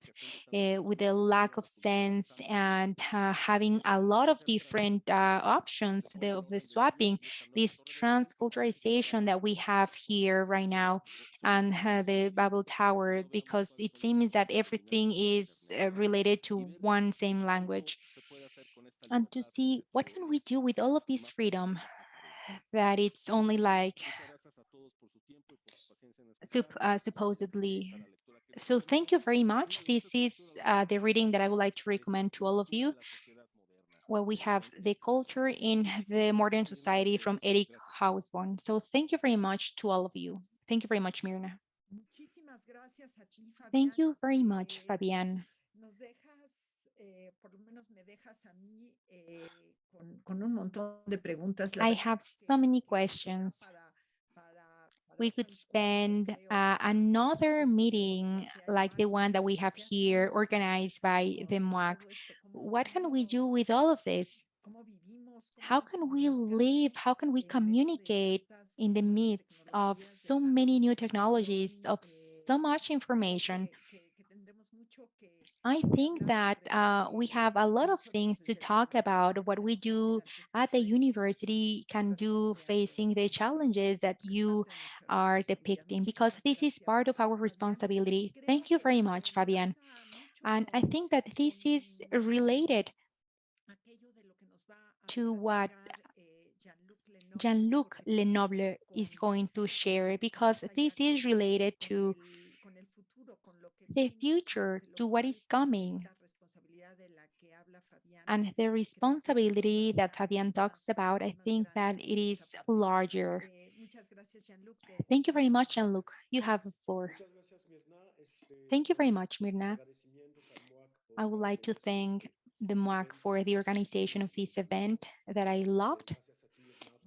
with a lack of sense, and having a lot of different options of the swapping, this transculturalization that we have here right now, and the Babel Tower, because it seems that everything is related to one same language. And to see what can we do with all of this freedom, that it's only like supposedly. So thank you very much. This is the reading that I would like to recommend to all of you, where we have the culture in the modern society from Eric Hausborn. So thank you very much to all of you. Thank you very much, Myrna. Muchísimas gracias a ti, Thank Fabián. you very much, Fabian. Nos dejas, por lo menos me dejas a mí con un montón de preguntas. La I verdad have es so many que da questions. para We otro could encuentro, spend creo, another específico meeting porque hay like the varios. one that we have ¿Qué here, hacemos organized by the con MUAC. todo esto? What can we do with all of this? Cómo vivimos, cómo How nos can we live? comunicamos How can we en medio de communicate tantas in the nuevas midst of tecnologías, de so tanta many new technologies, información? of so much Creo information? que tendremos mucho I que think hablar that sobre esto, we have a lot of incluso la things to presencia de la talk about. universidad. What we Tenemos que hacer do aquí at the escucharemos, university que can esta es do parte de facing the challenges that es you parte de nuestra are responsabilidad. depicting, because Muchísimas this is gracias, part of our Fabián. Y responsibility. creo Thank you very que much, Fabian. enlaza mucho And I think that this is con related aquello de lo que nos va a to what platicar Jean-Luc Lenoble, Jean-Luc porque tiene que ver Lenoble is going to share, because más allá this is related to con el futuro, con lo que the viene, future, de lo to what cual is es coming, esta responsabilidad de la que habla Fabián. and the Creo que es responsibility that todavía Fabian talks about. I más think that grande it por is esa parte. larger. Muchas gracias, Jean-Luc. Thank you Te very dejo la much, palabra. Jean-Luc. You have the floor. Thank you very much, Myrna. I would like to thank the MUAC for the organization of this event that I loved.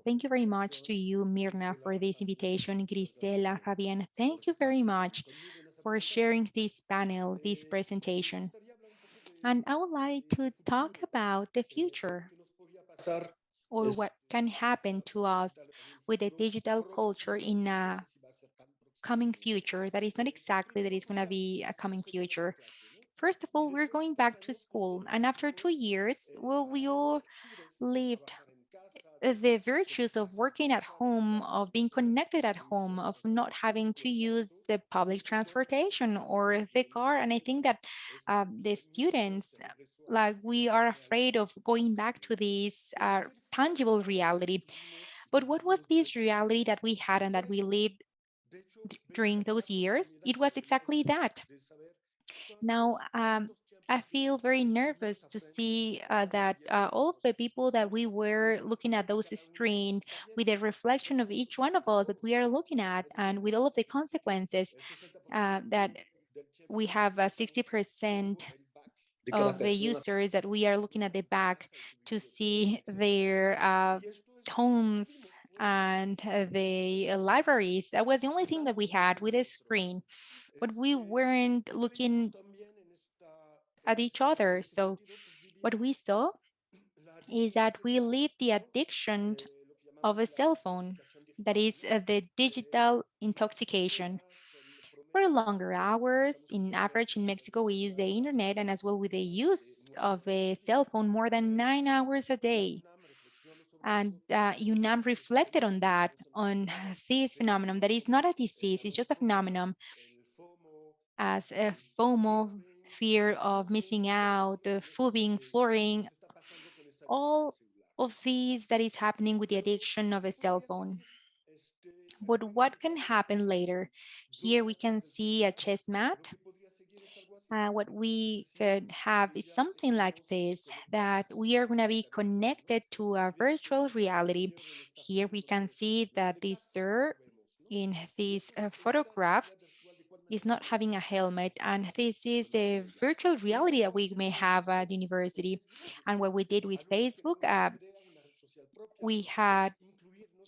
Thank you very much to you, Myrna, for this invitation. Grisela, Fabian, thank you very much for sharing this panel, this presentation. And I would like to talk about the future, or what can happen to us with the digital culture in a coming future that is not exactly that is going to be a coming future. First of all, we're going back to school, and after 2 years, well, we all lived the virtues of working at home, of being connected at home, of not having to use the public transportation or the car. And I think that the students, like, we are afraid of going back to this tangible reality. But what was this reality that we had and that we lived during those years? It was exactly that. Now, I feel very nervous to see that all of the people that we were looking at those screen, with a reflection of each one of us that we are looking at, and with all of the consequences, that we have 60% of the users that we are looking at the back to see their homes and the libraries. That was the only thing that we had with a screen, but we weren't looking at each other. So what we saw is that we live the addiction of a cell phone, that is the digital intoxication. for longer hours. In average, in Mexico, we use the internet and as well with the use of a cell phone more than 9 hours a day. And UNAM reflected on that, on this phenomenon that is not a disease, it's just a phenomenon as a FOMO, fear of missing out, the phobing, flooring, all of these that is happening with the addiction of a cell phone. But what can happen later? Here we can see a chess mat. What we could have is something like this, that we are going to be connected to a virtual reality. Here we can see that this sir in this photograph is not having a helmet, and this is the virtual reality that we may have at university. And what we did with Facebook, we had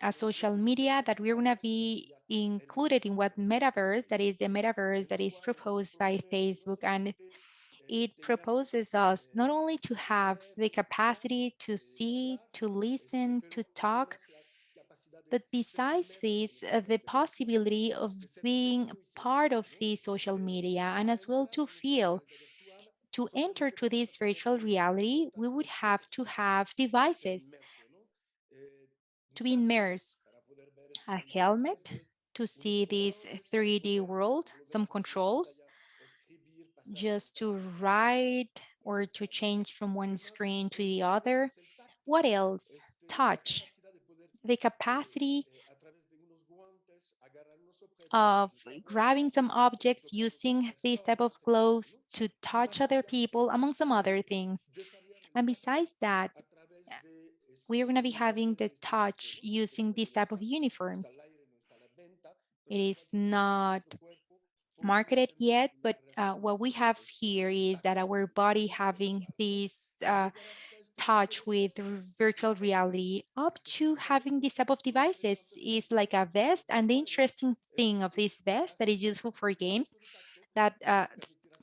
a social media that we're going to be included in what metaverse, that is the metaverse that is proposed by Facebook. And it proposes us not only to have the capacity to see, to listen, to talk, but besides this, the possibility of being part of the social media and as well to feel. To enter to this virtual reality, we would have to have devices to be immersed, a helmet to see this 3D world, some controls, just to write or to change from one screen to the other. What else? Touch, the capacity of grabbing some objects using these type of gloves to touch other people, among some other things. And besides that, we are going to be having the touch using this type of uniforms. It is not marketed yet, but what we have here is that our body having this touch with virtual reality up to having this type of devices is like a vest. And the interesting thing of this vest that is useful for games that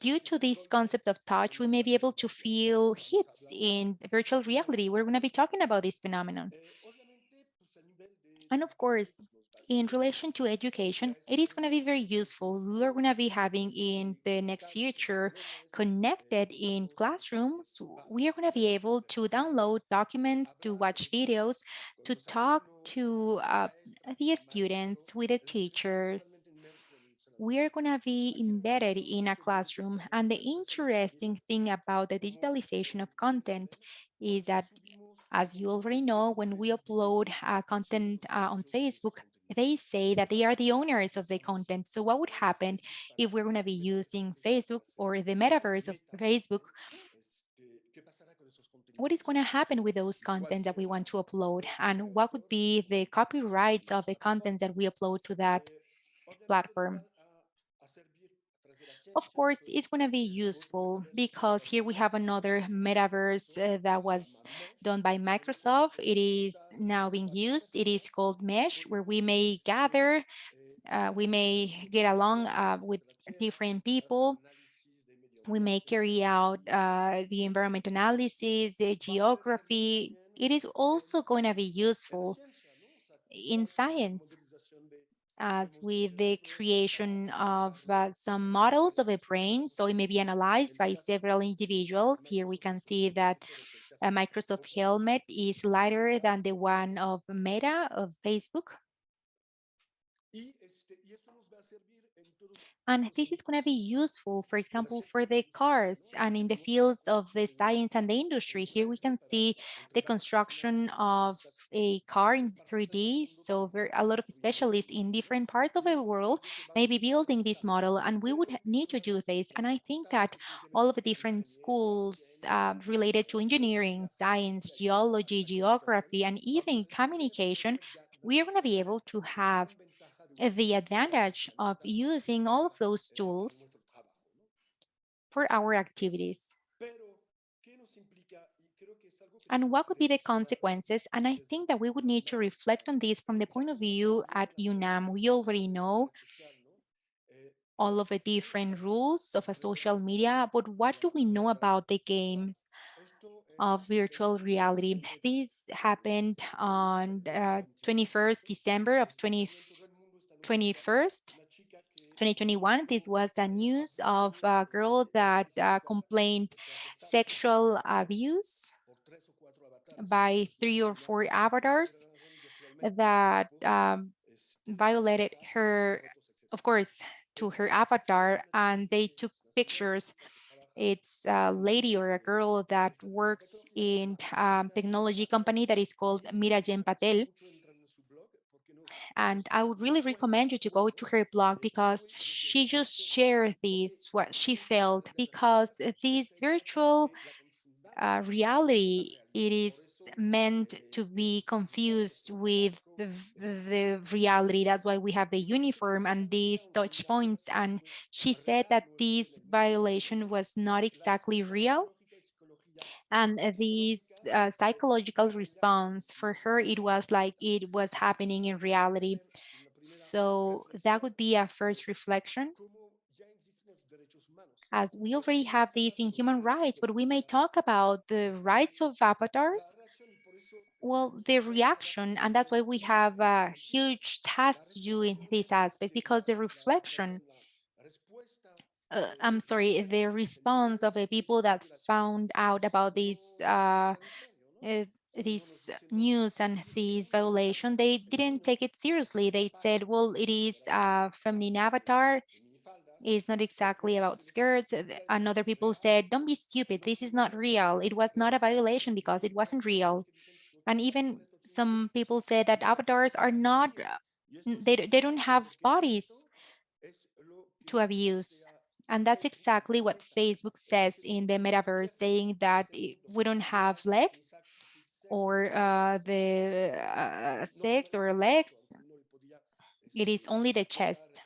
due to this concept of touch, we may be able to feel hits in virtual reality. We're going to be talking about this phenomenon. And of course, in relation to education, it is going to be very useful. We're going to be having in the next future connected in classrooms. We are going to be able to download documents, to watch videos, to talk to the students with the teacher. We are going to be embedded in a classroom. And the interesting thing about the digitalization of content is that, as you already know, when we upload content on Facebook, they say that they are the owners of the content. So what would happen if we're going to be using Facebook or the metaverse of Facebook? What is going to happen with those content that we want to upload? And what would be the copyrights of the content that we upload to that platform? Of course, it's going to be useful because here we have another metaverse that was done by Microsoft. It is now being used. It is called Mesh, where we may gather, we may get along with different people. We may carry out the environment analysis, the geography. It is also going to be useful in science as with the creation of some models of a brain. So it may be analyzed by several individuals. Here we can see that a Microsoft helmet is lighter than the one of Meta of Facebook. And this is going to be useful, for example, for the cars and in the fields of the science and the industry. Here we can see the construction of a car in 3D. So a lot of specialists in different parts of the world may be building this model, and we would need to do this. And I think that all of the different schools related to engineering, science, geology, geography, and even communication, we are going to be able to have the advantage of using all of those tools for our activities. And what would be the consequences? And I think that we would need to reflect on this from the point of view at UNAM. We already know all of the different rules of a social media, but what do we know about the games of virtual reality? This happened on 21st December of 2021. 2021. This was a news of a girl that complained sexual abuse by 3 or 4 avatars that violated her, of course, to her avatar, and they took pictures. It's a lady or a girl that works in technology company that is called Mira Patel. And I would really recommend you to go to her blog because she just shared this, what she felt, because this virtual reality, it is meant to be confused with the reality. That's why we have the uniform and these touch points. And she said that this violation was not exactly real. And this psychological response for her, it was like it was happening in reality. So that would be a first reflection, as we already have these in human rights, but we may talk about the rights of avatars. Well, the reaction, and that's why we have a huge task to do in this aspect, because the reflection, I'm sorry, the response of the people that found out about uh, this news and this violation, they didn't take it seriously. They said, well, it is a feminine avatar. It's not exactly about skirts. And other people said, don't be stupid. This is not real. It was not a violation because it wasn't real. And even some people said that avatars are not, they don't have bodies to abuse. And that's exactly what Facebook says in the metaverse, saying that we don't have legs or the sex or legs. It is only the chest,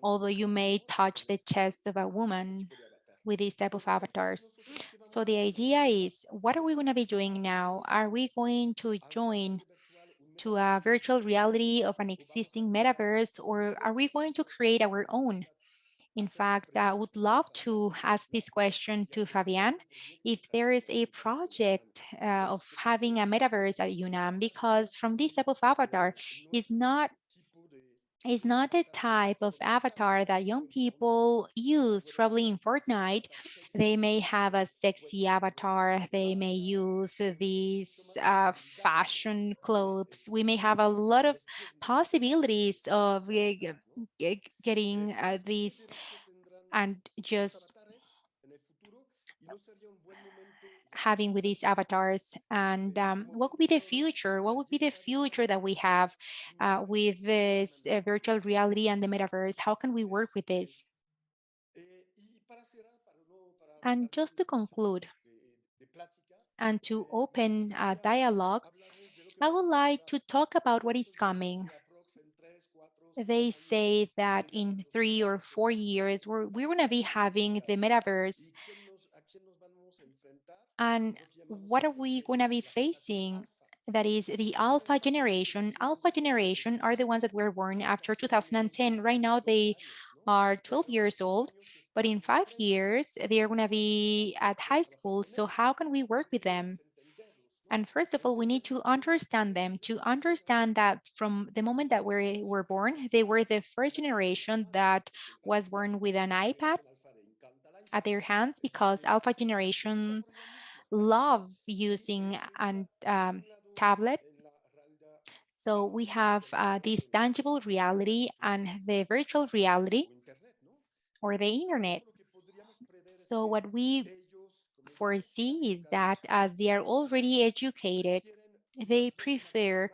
although you may touch the chest of a woman with this type of avatars. So the idea is, what are we going to be doing now? Are we going to join to a virtual reality of an existing metaverse, or are we going to create our own? In fact, I would love to ask this question to Fabian, if there is a project of having a metaverse at UNAM, because from this type of avatar is not the type of avatar that young people use. Probably in Fortnite, they may have a sexy avatar. They may use these fashion clothes. We may have a lot of possibilities of getting these and just having with these avatars. And what would be the future? What would be the future that we have with this virtual reality and the metaverse? How can we work with this? And just to conclude and to open a dialogue, I would like to talk about what is coming. They say that in 3 or 4 years, we're going to be having the metaverse. And what are we going to be facing? That is the alpha generation. Alpha generation are the ones that were born after 2010. Right now, they are 12 years old, but in 5 years, they are going to be at high school. So how can we work with them? And first of all, we need to understand them, to understand that from the moment that we were born, they were the first generation that was born with an iPad at their hands, because alpha generation love using an tablet. So we have this tangible reality and the virtual reality or the internet. So what we foresee is that as they are already educated, they prefer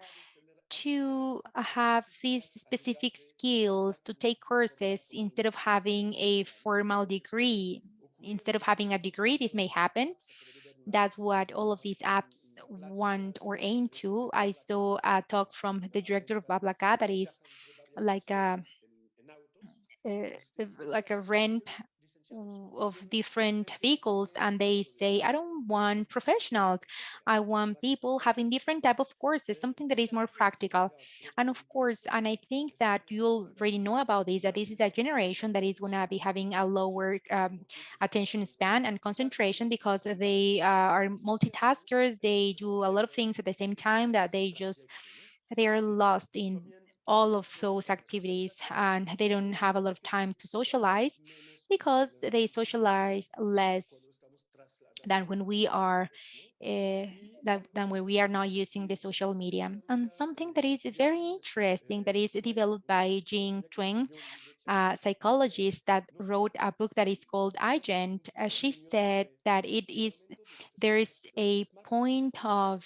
to have these specific skills, to take courses instead of having a formal degree. Instead of having a degree, this may happen. That's what all of these apps want or aim to. I saw a talk from the director of BlaBlaCar that is like a rent of different vehicles, and they say, I don't want professionals, I want people having different type of courses, something that is more practical. And of course, and I think that you already know about this, that this is a generation that is going to be having a lower attention span and concentration, because they are multitaskers. They do a lot of things at the same time, that they are lost in all of those activities, and they don't have a lot of time to socialize because they socialize less than when we are uh, than when we are not using the social media. And something that is very interesting that is developed by Jean Twenge, a psychologist that wrote a book that is called iGen. She said that there is a point of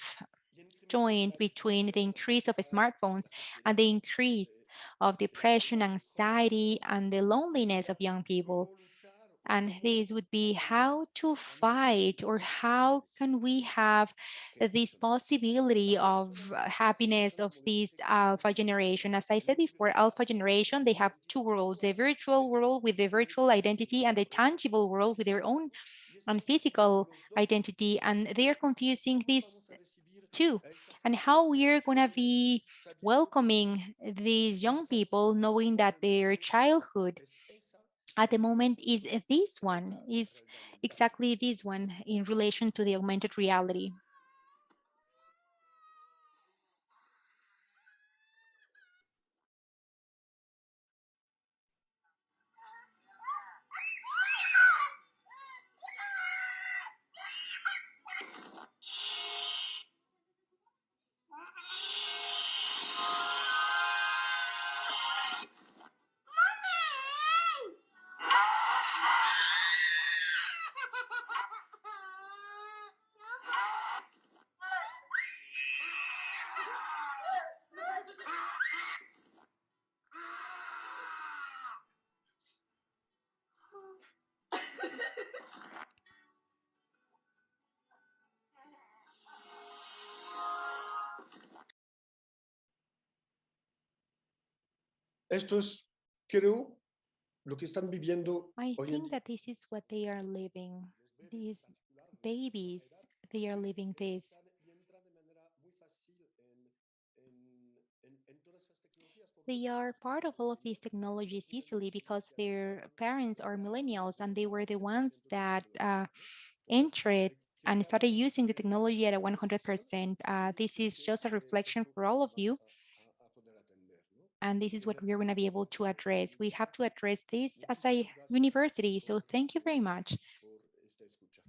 joint between the increase of smartphones and the increase of depression, anxiety, and the loneliness of young people. And this would be how to fight, or how can we have this possibility of happiness of this alpha generation. As I said before, alpha generation, they have two worlds, the virtual world with the virtual identity and the tangible world with their own and physical identity. And they are confusing these two, and how we are going to be welcoming these young people knowing that their childhood at the moment is this one, is exactly this one in relation to the augmented reality. Esto es, creo, lo que están viviendo I hoy en think día. that this is what they are living. These babies, they are living this. They are part of all of these technologies easily because their parents are millennials and they were the ones that entered and started using the technology at a 100%. This is just a reflection for all of you. And this is what we're going to be able to address. We have to address this as a university. So thank you very much.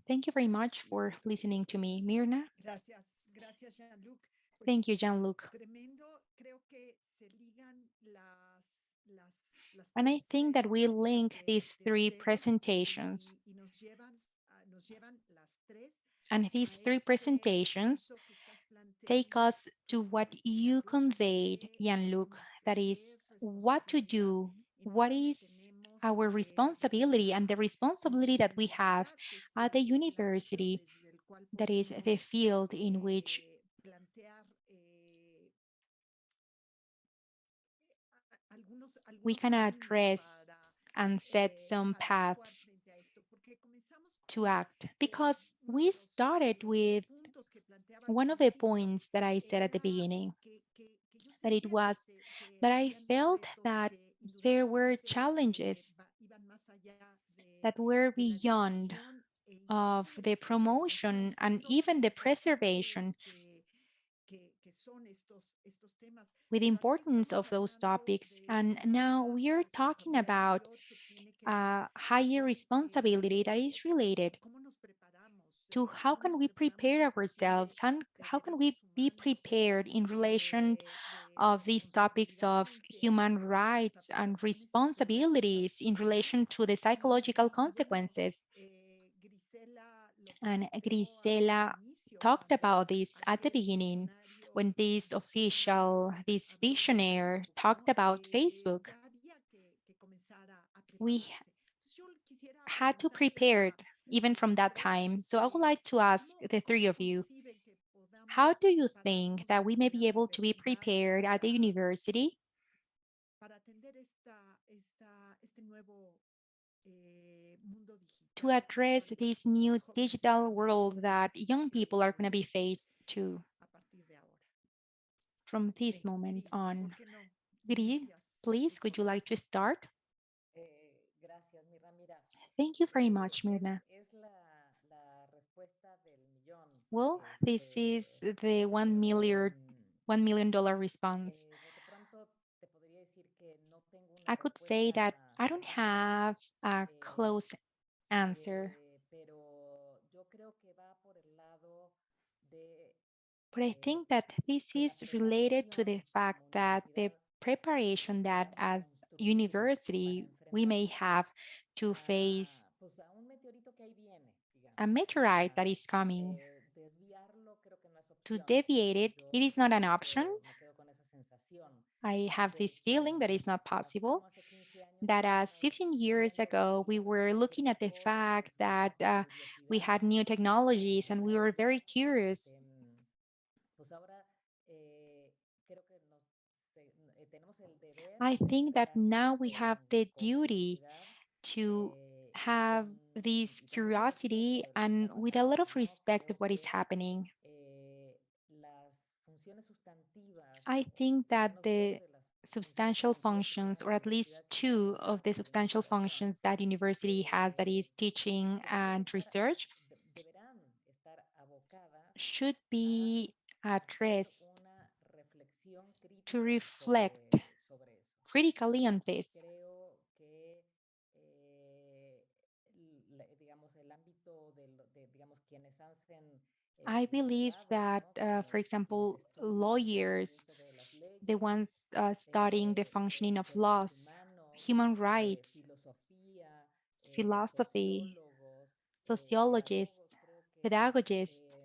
Thank you very much for listening to me, Myrna. Gracias, gracias, Jean-Luc. Pues Thank you, Jean-Luc. tremendo, creo que se ligan las And I think that we prácticas link these de three ustedes presentations. y nos llevan las tres And these a three este presentations punto que estás take planteando, us to what you conveyed, Jean-Luc, that is what to do, what is our responsibility, and the responsibility that we have at the university, that is the field in which plantear we algunos can caminos address and set some para actuar paths frente a esto, porque comenzamos to con act. Because uno we de started with los puntos que planteaba al one of the principio, points that I said at the era beginning, que yo that it sentía was que that I habían felt retos that que there were indudablemente challenges iban más allá that were de la beyond divulgación e of inclusive de la the promotion preservación y and todo even lo the importante preservation que son estos temas. with the Pero aquí importance estamos of those hablando topics. de And now una we are talking responsabilidad about mayor que tiene que ver a higher con responsibility that is related cómo nos preparamos, to how can we prepare en cuestión ourselves, and de how can derechos we be humanos, prepared in relation de of these topics responsabilidad of frente human a las rights and aplicaciones responsibilities tecnológicas, in ¿no? relation to the psychological Y bueno, consequences. Grisela lo And planteó al Grisela inicio, talked cuando about this at the aquel beginning visionario when this visionario official, this habló de visionary Facebook, talked ¿no? about Facebook. Ya había que comenzar a We prepararse. Entonces yo quisiera had to preguntarles prepare even a from los that tres, time. So I would like to ask the three ¿cómo of you, conciben que how podamos do you think prepararnos that we may desde la be able to be universidad prepared at the university para atender este nuevo mundo to digital al address cual this los new jóvenes digital están world that young people are going to be faced to a partir de ahora? from this Venga, moment Gris, ¿por on? qué no? Gris, Inicias, please, would you Grisel. like to start? Gracias, Mira. Mira, Thank you very much, Myrna. es la respuesta del millón. Well, this is the $1 million response. Bote pronto te I could say that I don't have a close answer, pero yo creo que va por el lado de but I think that this la is related to the preparación fact como that the universidad preparation that estamos as construyendo para university we may enfrentarnos have to face pues a un meteorito que ahí viene, digamos. a O meteorite sea, that is coming. desviarlo creo que no es To opción. deviate it, it is not an option. Me quedo con esa sensación I have que this feeling that is not así possible. como hace 15 años That as estábamos 15 years viendo ago, we veíamos were qué looking at the cosas se fact that necesitaban para we curiosidad had new technologies and we ver, were very curious. pues ahora creo que tenemos el deber I de think that enfrentarnos now we have the con duty curiosidad to y have this y con mucho curiosity respeto de lo que está and with a lot pasando, of ¿no? respect of Creo what is que happening. las funciones sustantivas, I o think al that menos dos the de las funciones substantial sustantivas que tiene functions, una or at universidad, least que son two of the enseñanza y substantial investigación, functions that university has, that is teaching deberían and estar, research, deberán estar abocadas should a be hacer addressed una reflexión to crítica reflect sobre eso. critically on this. Creo que, digamos, el ámbito digamos, quienes hacen I los believe abogados, that, ¿no? for Quienes example, estudian el lawyers, cumplimiento de las the leyes, ones studying the functioning of derechos laws, humanos, human rights, filosofía, philosophy, sociólogos, sociologists, pedagogos, pedagogists.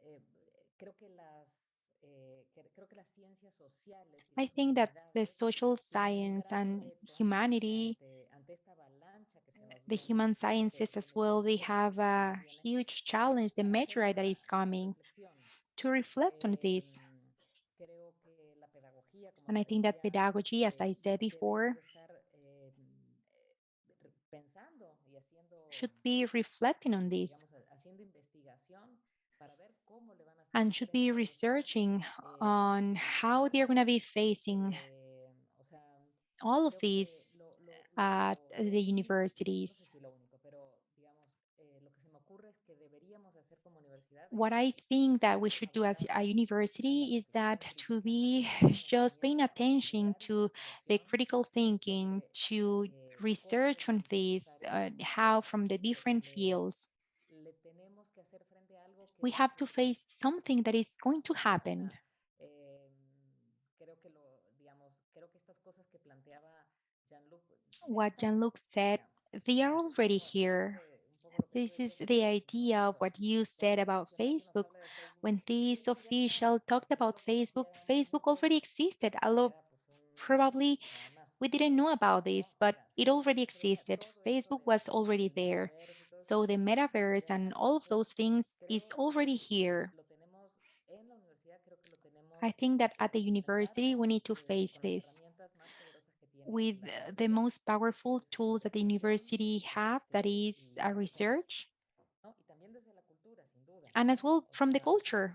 eh, creo que creo que las ciencias sociales y I las think that the humanidades social tienen un science gran and reto humanity, ante esta avalancha que se nos the viene, human sciences as el well, they meteorito have que se nos a viene, huge challenge, the para hacer meteorite that is una coming, reflexión. to reflect on this. Creo que la pedagogía, como And te I think that decía, pedagogy, as I said debemos before, de estar pensando y haciendo, should be reflecting on this digamos, haciendo investigación para ver cómo le van a hacer and should be frente a esto. researching Desde on la how they're going to universidad, be facing o sea, all of creo que these at lo the único, no sé universities. si lo único, pero digamos, lo que se me ocurre es que deberíamos de hacer como universidad What es I think that we should do as a abocar a la university is that reflexión to crítica, a be tener como just herramienta paying la attention creatividad y la to the investigación critical thinking, sobre to cómo research desde on las this, áreas how from the different fields, le tenemos que hacer frente a algo que we va a have to ocurrir. face something that is going to O happen. sea, creo que digamos, creo que estas cosas que planteaba Jean-Luc ya What están Jean-Luc aquí, said, digamos. they O are sea, es already como here. un poco lo que tú This is decías de the Facebook, ¿no? idea of what you said Cuando el about diccionario nos Facebook. habla de Facebook, When this eso ya está, official talked no about lo Facebook, conocíamos Facebook muchos, already existed. Although era pues probably nada más, we didn't know about ¿no? this, O but sea, it already pero ya existed. todo esto Facebook was already del there. metaverso y todo eso So the metaverse ya está and aquí. all of Entonces, those things is creo already que here. lo tenemos en la universidad, creo que lo tenemos I think that at que the enfrentar university, we need to face con las this herramientas más poderosas que tiene with la the pedagogía, most que powerful es la tools that the investigación university have, that is y el pensar, research, ¿no? Y también desde la cultura, sin duda, and as ¿no? well O from the sea, culture.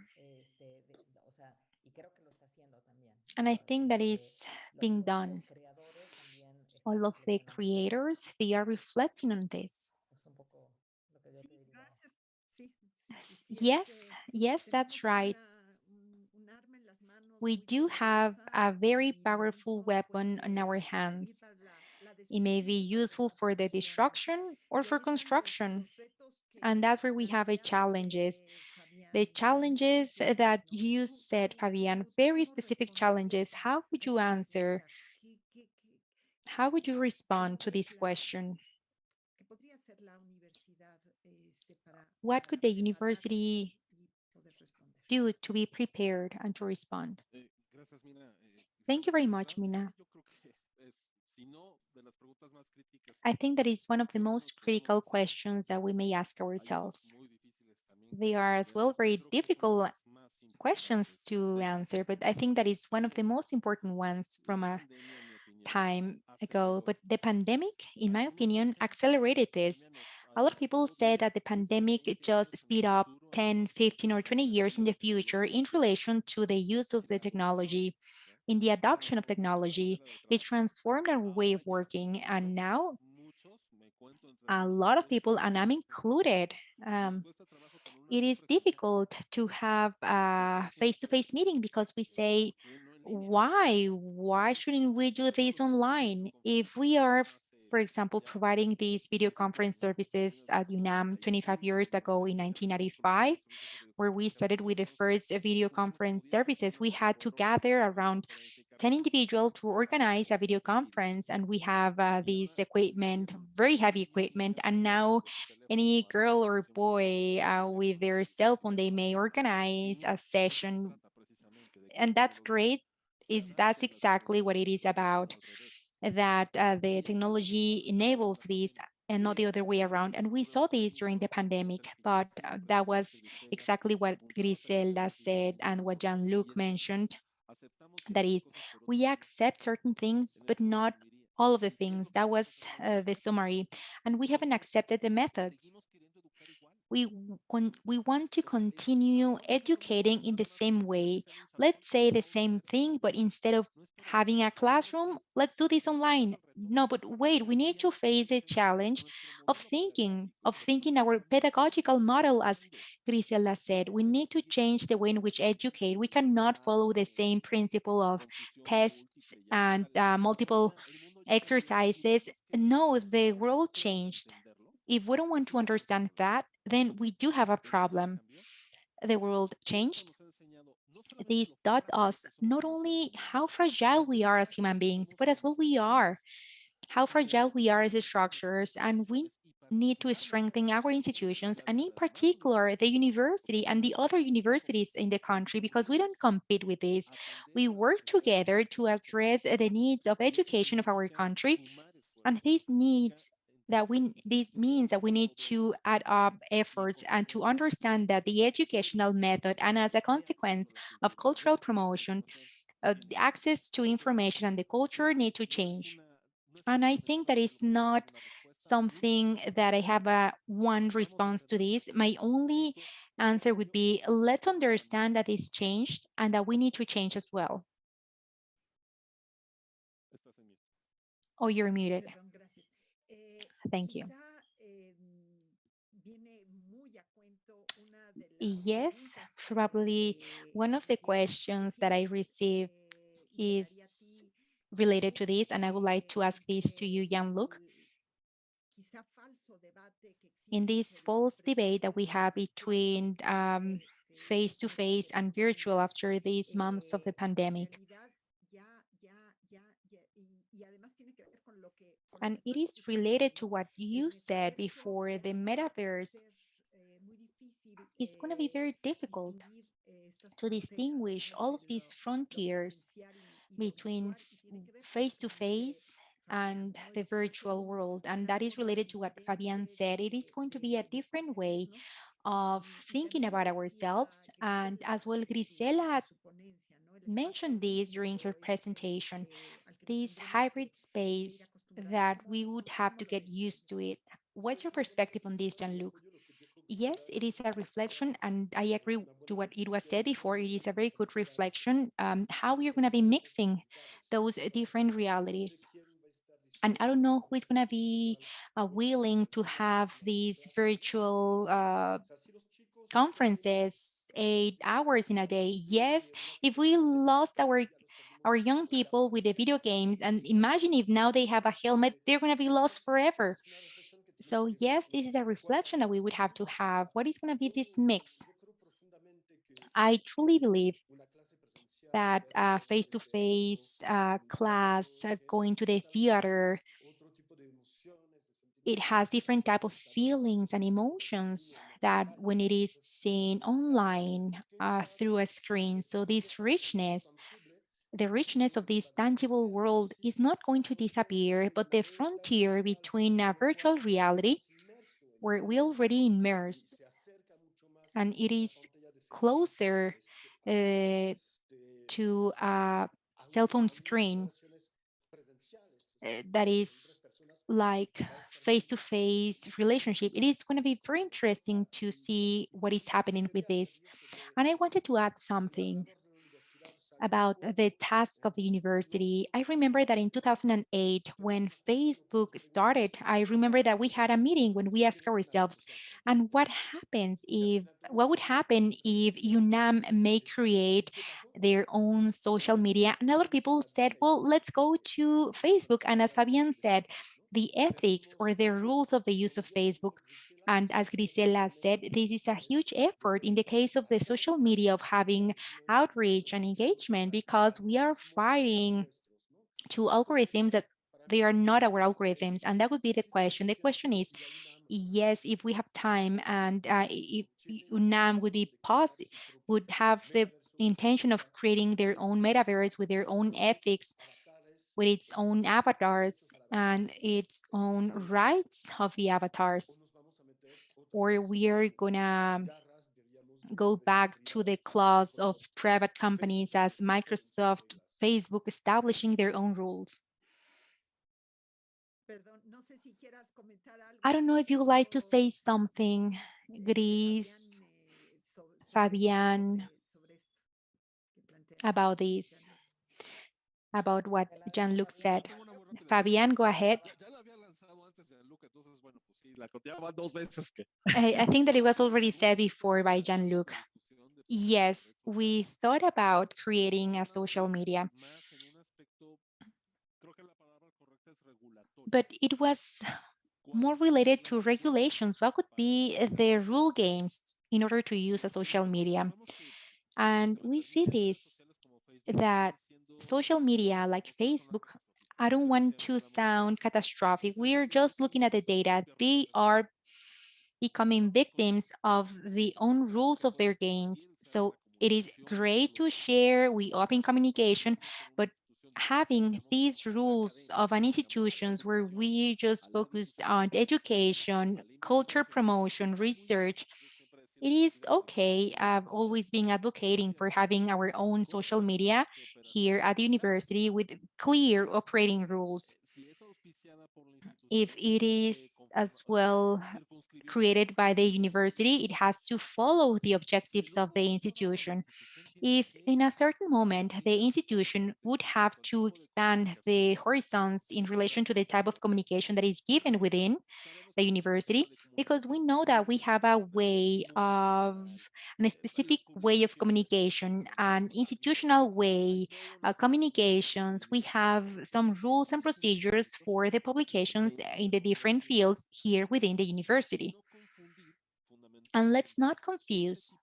o sea, y creo que lo está haciendo también, And I ¿no? think that is being done. Los creadores también están All of the reflexionando sobre esto. creators, they are reflecting on this. Es un poco lo que yo te Sí, diría. gracias. Sí, sí, sí, Yes, yes, that's tenemos right. un arma en las manos We muy do have poderosa a very y lo powerful mismo weapon on our puede servir hands. para la It may be destrucción o para useful la for the creación. destruction or Y for ahí están construction. los retos And que that's where we have a challenges. Fabián The muy challenges específicas, that ¿no? you ¿Tú, said, tú, Fabian, cómo, very cómo specific challenges. responderías How would a you esta answer? pregunta? How would you ¿Cómo respond to crees this question? que podría ser la universidad What could the prepararse university y poder responder? do to be prepared and to respond? Gracias, Mina. Thank you very much, Mina. Yo creo que es, si no, de las preguntas más críticas I think that is one of the que hoy most nos podemos critical hacer. questions that we may ask Hay otras ourselves. muy difíciles también que They are as responder, well pero very creo que son de difficult las más questions importantes. to answer, but I think that is one of the most important ones La from a pandemia, en mi opinión, time ago. aceleró But esto. the pandemic, in my Algunos opinion, dicen que la accelerated this. pandemia nos A lot of people adelantó say that 10, the 15, pandemic 20 just años en el speed up futuro en 10, cuanto 15, or al 20 years desarrollo in de the la future tecnología in que tuvo, relation to the use of sin the embargo, technology, ¿no? in the Se adoption of transformó nuestra technology. manera de It trabajar. transformed our way Ahora of ya working. And now muchos, me cuento entre a amigos, lot of muchos people, and I'm trabajamos presencial. included, Nos cuesta trabajo tener una it reunión is presencial. difficult to have a Decimos, bueno, face-to-face meeting because we say, ¿por qué no en why shouldn't we do this online? If we are, for example, providing these video conference services at UNAM 25 years ago in 1995, where we started with the first video conference services, we had to gather around 10 individuals to organize a video conference, and we have this equipment, very heavy equipment, and now any girl or boy with their cell phone, they may organize a session, and that's great. That's exactly what it is about, that the technology enables this and not the other way around. And we saw this during the pandemic, but that was exactly what Griselda said and what Jean-Luc mentioned. That is, we accept certain things, but not all of the things. That was the summary. And we haven't accepted the methods. We want to continue educating in the same way. Let's say the same thing, but instead of having a classroom, let's do this online. No, but wait, we need to face the challenge of thinking our pedagogical model, as Griselda said. We need to change the way in which educate. We cannot follow the same principle of tests and multiple exercises. No, the world changed. If we don't want to understand that, then we do have a problem. The world changed. This taught us not only how fragile we are as human beings, but as well we are, how fragile we are as structures, and we need to strengthen our institutions, and in particular the university and the other universities in the country, because we don't compete with this. We work together to address the needs of education of our country, and this means that we need to add up efforts and to understand that the educational method, and as a consequence of cultural promotion, the access to information and the culture need to change. And I think that is not something that I have a one response to this. My only answer would be, let's understand that it's changed and that we need to change as well. Oh, you're muted. Perdón, gracias. Thank you. Quizá viene muy a cuento una de las Yes, preguntas probably one of the questions that I received is y a ti, related to this, and I would like to ask this to you, Jean-Luc. quizá falso debate que In existe this entre la false debate that we have presencialidad between después face-to-face de and la virtual pandemia, after these months of the en pandemic. realidad y además tiene que ver con lo And que it estás is related to diciendo. what El you said metaverso before. The va a metaverse ser muy difícil is going to be very difficult distinguir estas to fronteras, distinguish ¿no? all Entre of these lo frontiers presencial y lo between virtual, y tiene que ver con lo que dice face-to-face Fabián, and ¿no? the Y por eso virtual world. And that is hablábamos de related to what Fabian diferentes said. It is going to be a different way contextos, of y thinking también lo about ourselves. decía And Griselda as well, Grisela en su ponencia, ¿no? El espacio mentioned this during her híbrido presentation, al que nos this tendríamos hybrid que ir space acostumbrando. that we would have ¿Cómo to lo get ves, used to Jean-Luc? it. What's your perspective on this, Jean-Luc? Yes, it is a reflection, and I agree to what it was said before. It is a very good reflection, how we're going to be mixing those different realities. And I don't know who is going to be willing to have these virtual conferences 8 hours in a day. Yes, if we lost our young people with the video games, and imagine if now they have a helmet, they're going to be lost forever. So yes, this is a reflection that we would have to have. What is going to be this mix? I truly believe that face-to-face class, going to the theater, it has different type of feelings and emotions that when it is seen online through a screen. So this richness, the richness of this tangible world is not going to disappear, but the frontier between a virtual reality where we already immersed and it is closer to a cell phone screen that is like face-to-face relationship. It is going to be very interesting to see what is happening with this. And I wanted to add something. about the task of the university. I remember that in 2008, when Facebook started, I remember that we had a meeting when we asked ourselves, and what would happen if UNAM may create their own social media? And a lot of people said, well, let's go to Facebook. And as Fabian said, the ethics or the rules of the use of Facebook. And as Grisela said, this is a huge effort in the case of the social media of having outreach and engagement, because we are fighting to algorithms that they are not our algorithms. And that would be the question. The question is, yes, if we have time and if UNAM would have the intention of creating their own metaverse with their own ethics, with its own avatars and its own rights of the avatars, or we are gonna go back to the clause of private companies as Microsoft, Facebook establishing their own rules. I don't know if you would like to say something, Gris, Fabian, about this, about what Jean-Luc said. Fabian, go ahead. I think that it was already said before by Jean-Luc. Yes, we thought about creating a social media, but it was more related to regulations. What would be the rule games in order to use a social media? And we see this, that social media like Facebook, I don't want to sound catastrophic. We are just looking at the data. They are becoming victims of the own rules of their games. So it is great to share, we open communication, but having these rules of an institutions where we just focused on education, culture promotion, research, it is okay. I've always been advocating for having our own social media here at the university with clear operating rules. If it is as well created by the university, it has to follow the objectives of the institution. If in a certain moment the institution would have to expand the horizons in relation to the type of communication that is given within the university, because we know that we have a way of a specific way of communication, an institutional way, communications. We have some rules and procedures for the publications in the different fields here within the university. And let's not confuse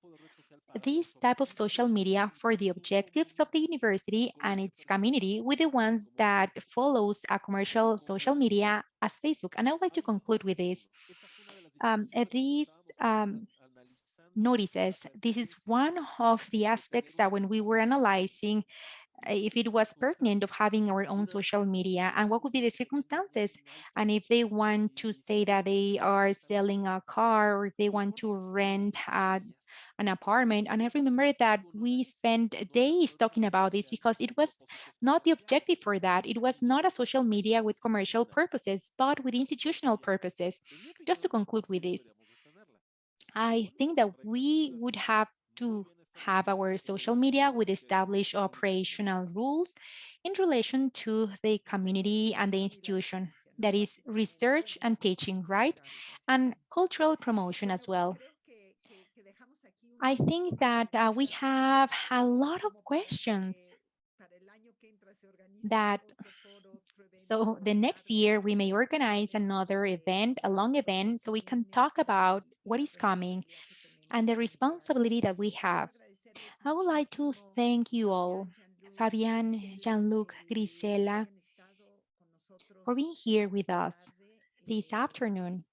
this type of social media for the objectives of the university and its community with the ones that follows a commercial social media as Facebook. And I would like to conclude with this. These notices, this is one of the aspects that when we were analyzing if it was pertinent of having our own social media and what would be the circumstances, and if they want to say that they are selling a car or if they want to rent an apartment. And I remember that we spent days talking about this because it was not the objective for that. It was not a social media with commercial purposes, but with institutional purposes. Just to conclude with this, I think that we would have to have our social media with established operational rules in relation to the community and the institution. That is research and teaching, right? And cultural promotion as well. I think that we have a lot of questions that, so the next year we may organize another event, a long event, so we can talk about what is coming and the responsibility that we have. I would like to thank you all, Fabian, Jean-Luc, Grisela, for being here with us this afternoon.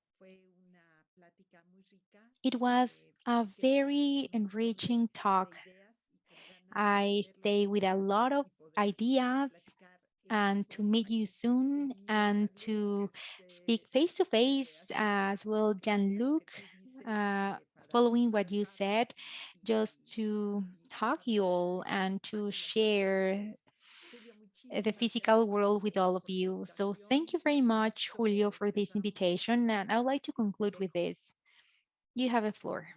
It was a very enriching talk. I stay with a lot of ideas and to meet you soon and to speak face to face as well, Jean-Luc, following what you said, just to hug you all and to share the physical world with all of you. So thank you very much, Julio, for this invitation. And I would like to conclude with this. You have a floor.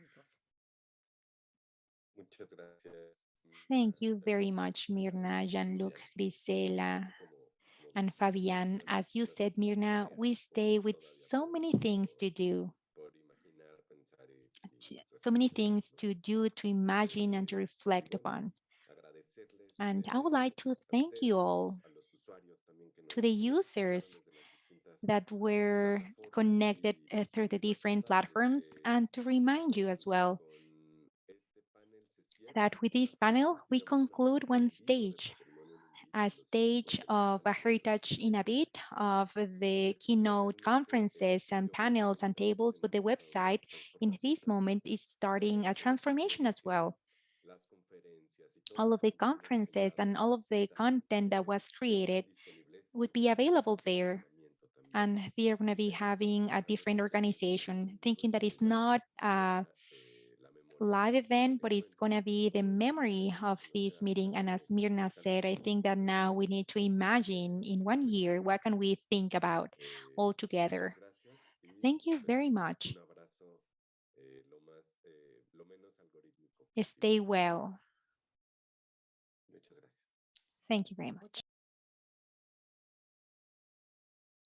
Thank you very much, Myrna, Jean-Luc, Grisela, and Fabian. As you said, Myrna, we stay with so many things to do, so many things to do, to imagine, and to reflect upon. And I would like to thank you all, to the users that were connected through the different platforms, and to remind you as well that with this panel, we conclude one stage, a stage of a heritage in a bit of the keynote conferences and panels and tables, but the website in this moment is starting a transformation as well. All of the conferences and all of the content that was created would be available there. And we are going to be having a different organization, thinking that it's not a live event, but it's going to be the memory of this meeting. And as Myrna said, I think that now we need to imagine in 1 year, what can we think about all together? Thank you very much. Stay well. Thank you very much.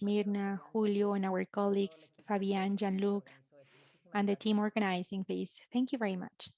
Myrna, Julio, and our colleagues, Fabian, Jean-Luc, and the team organizing this. Thank you very much.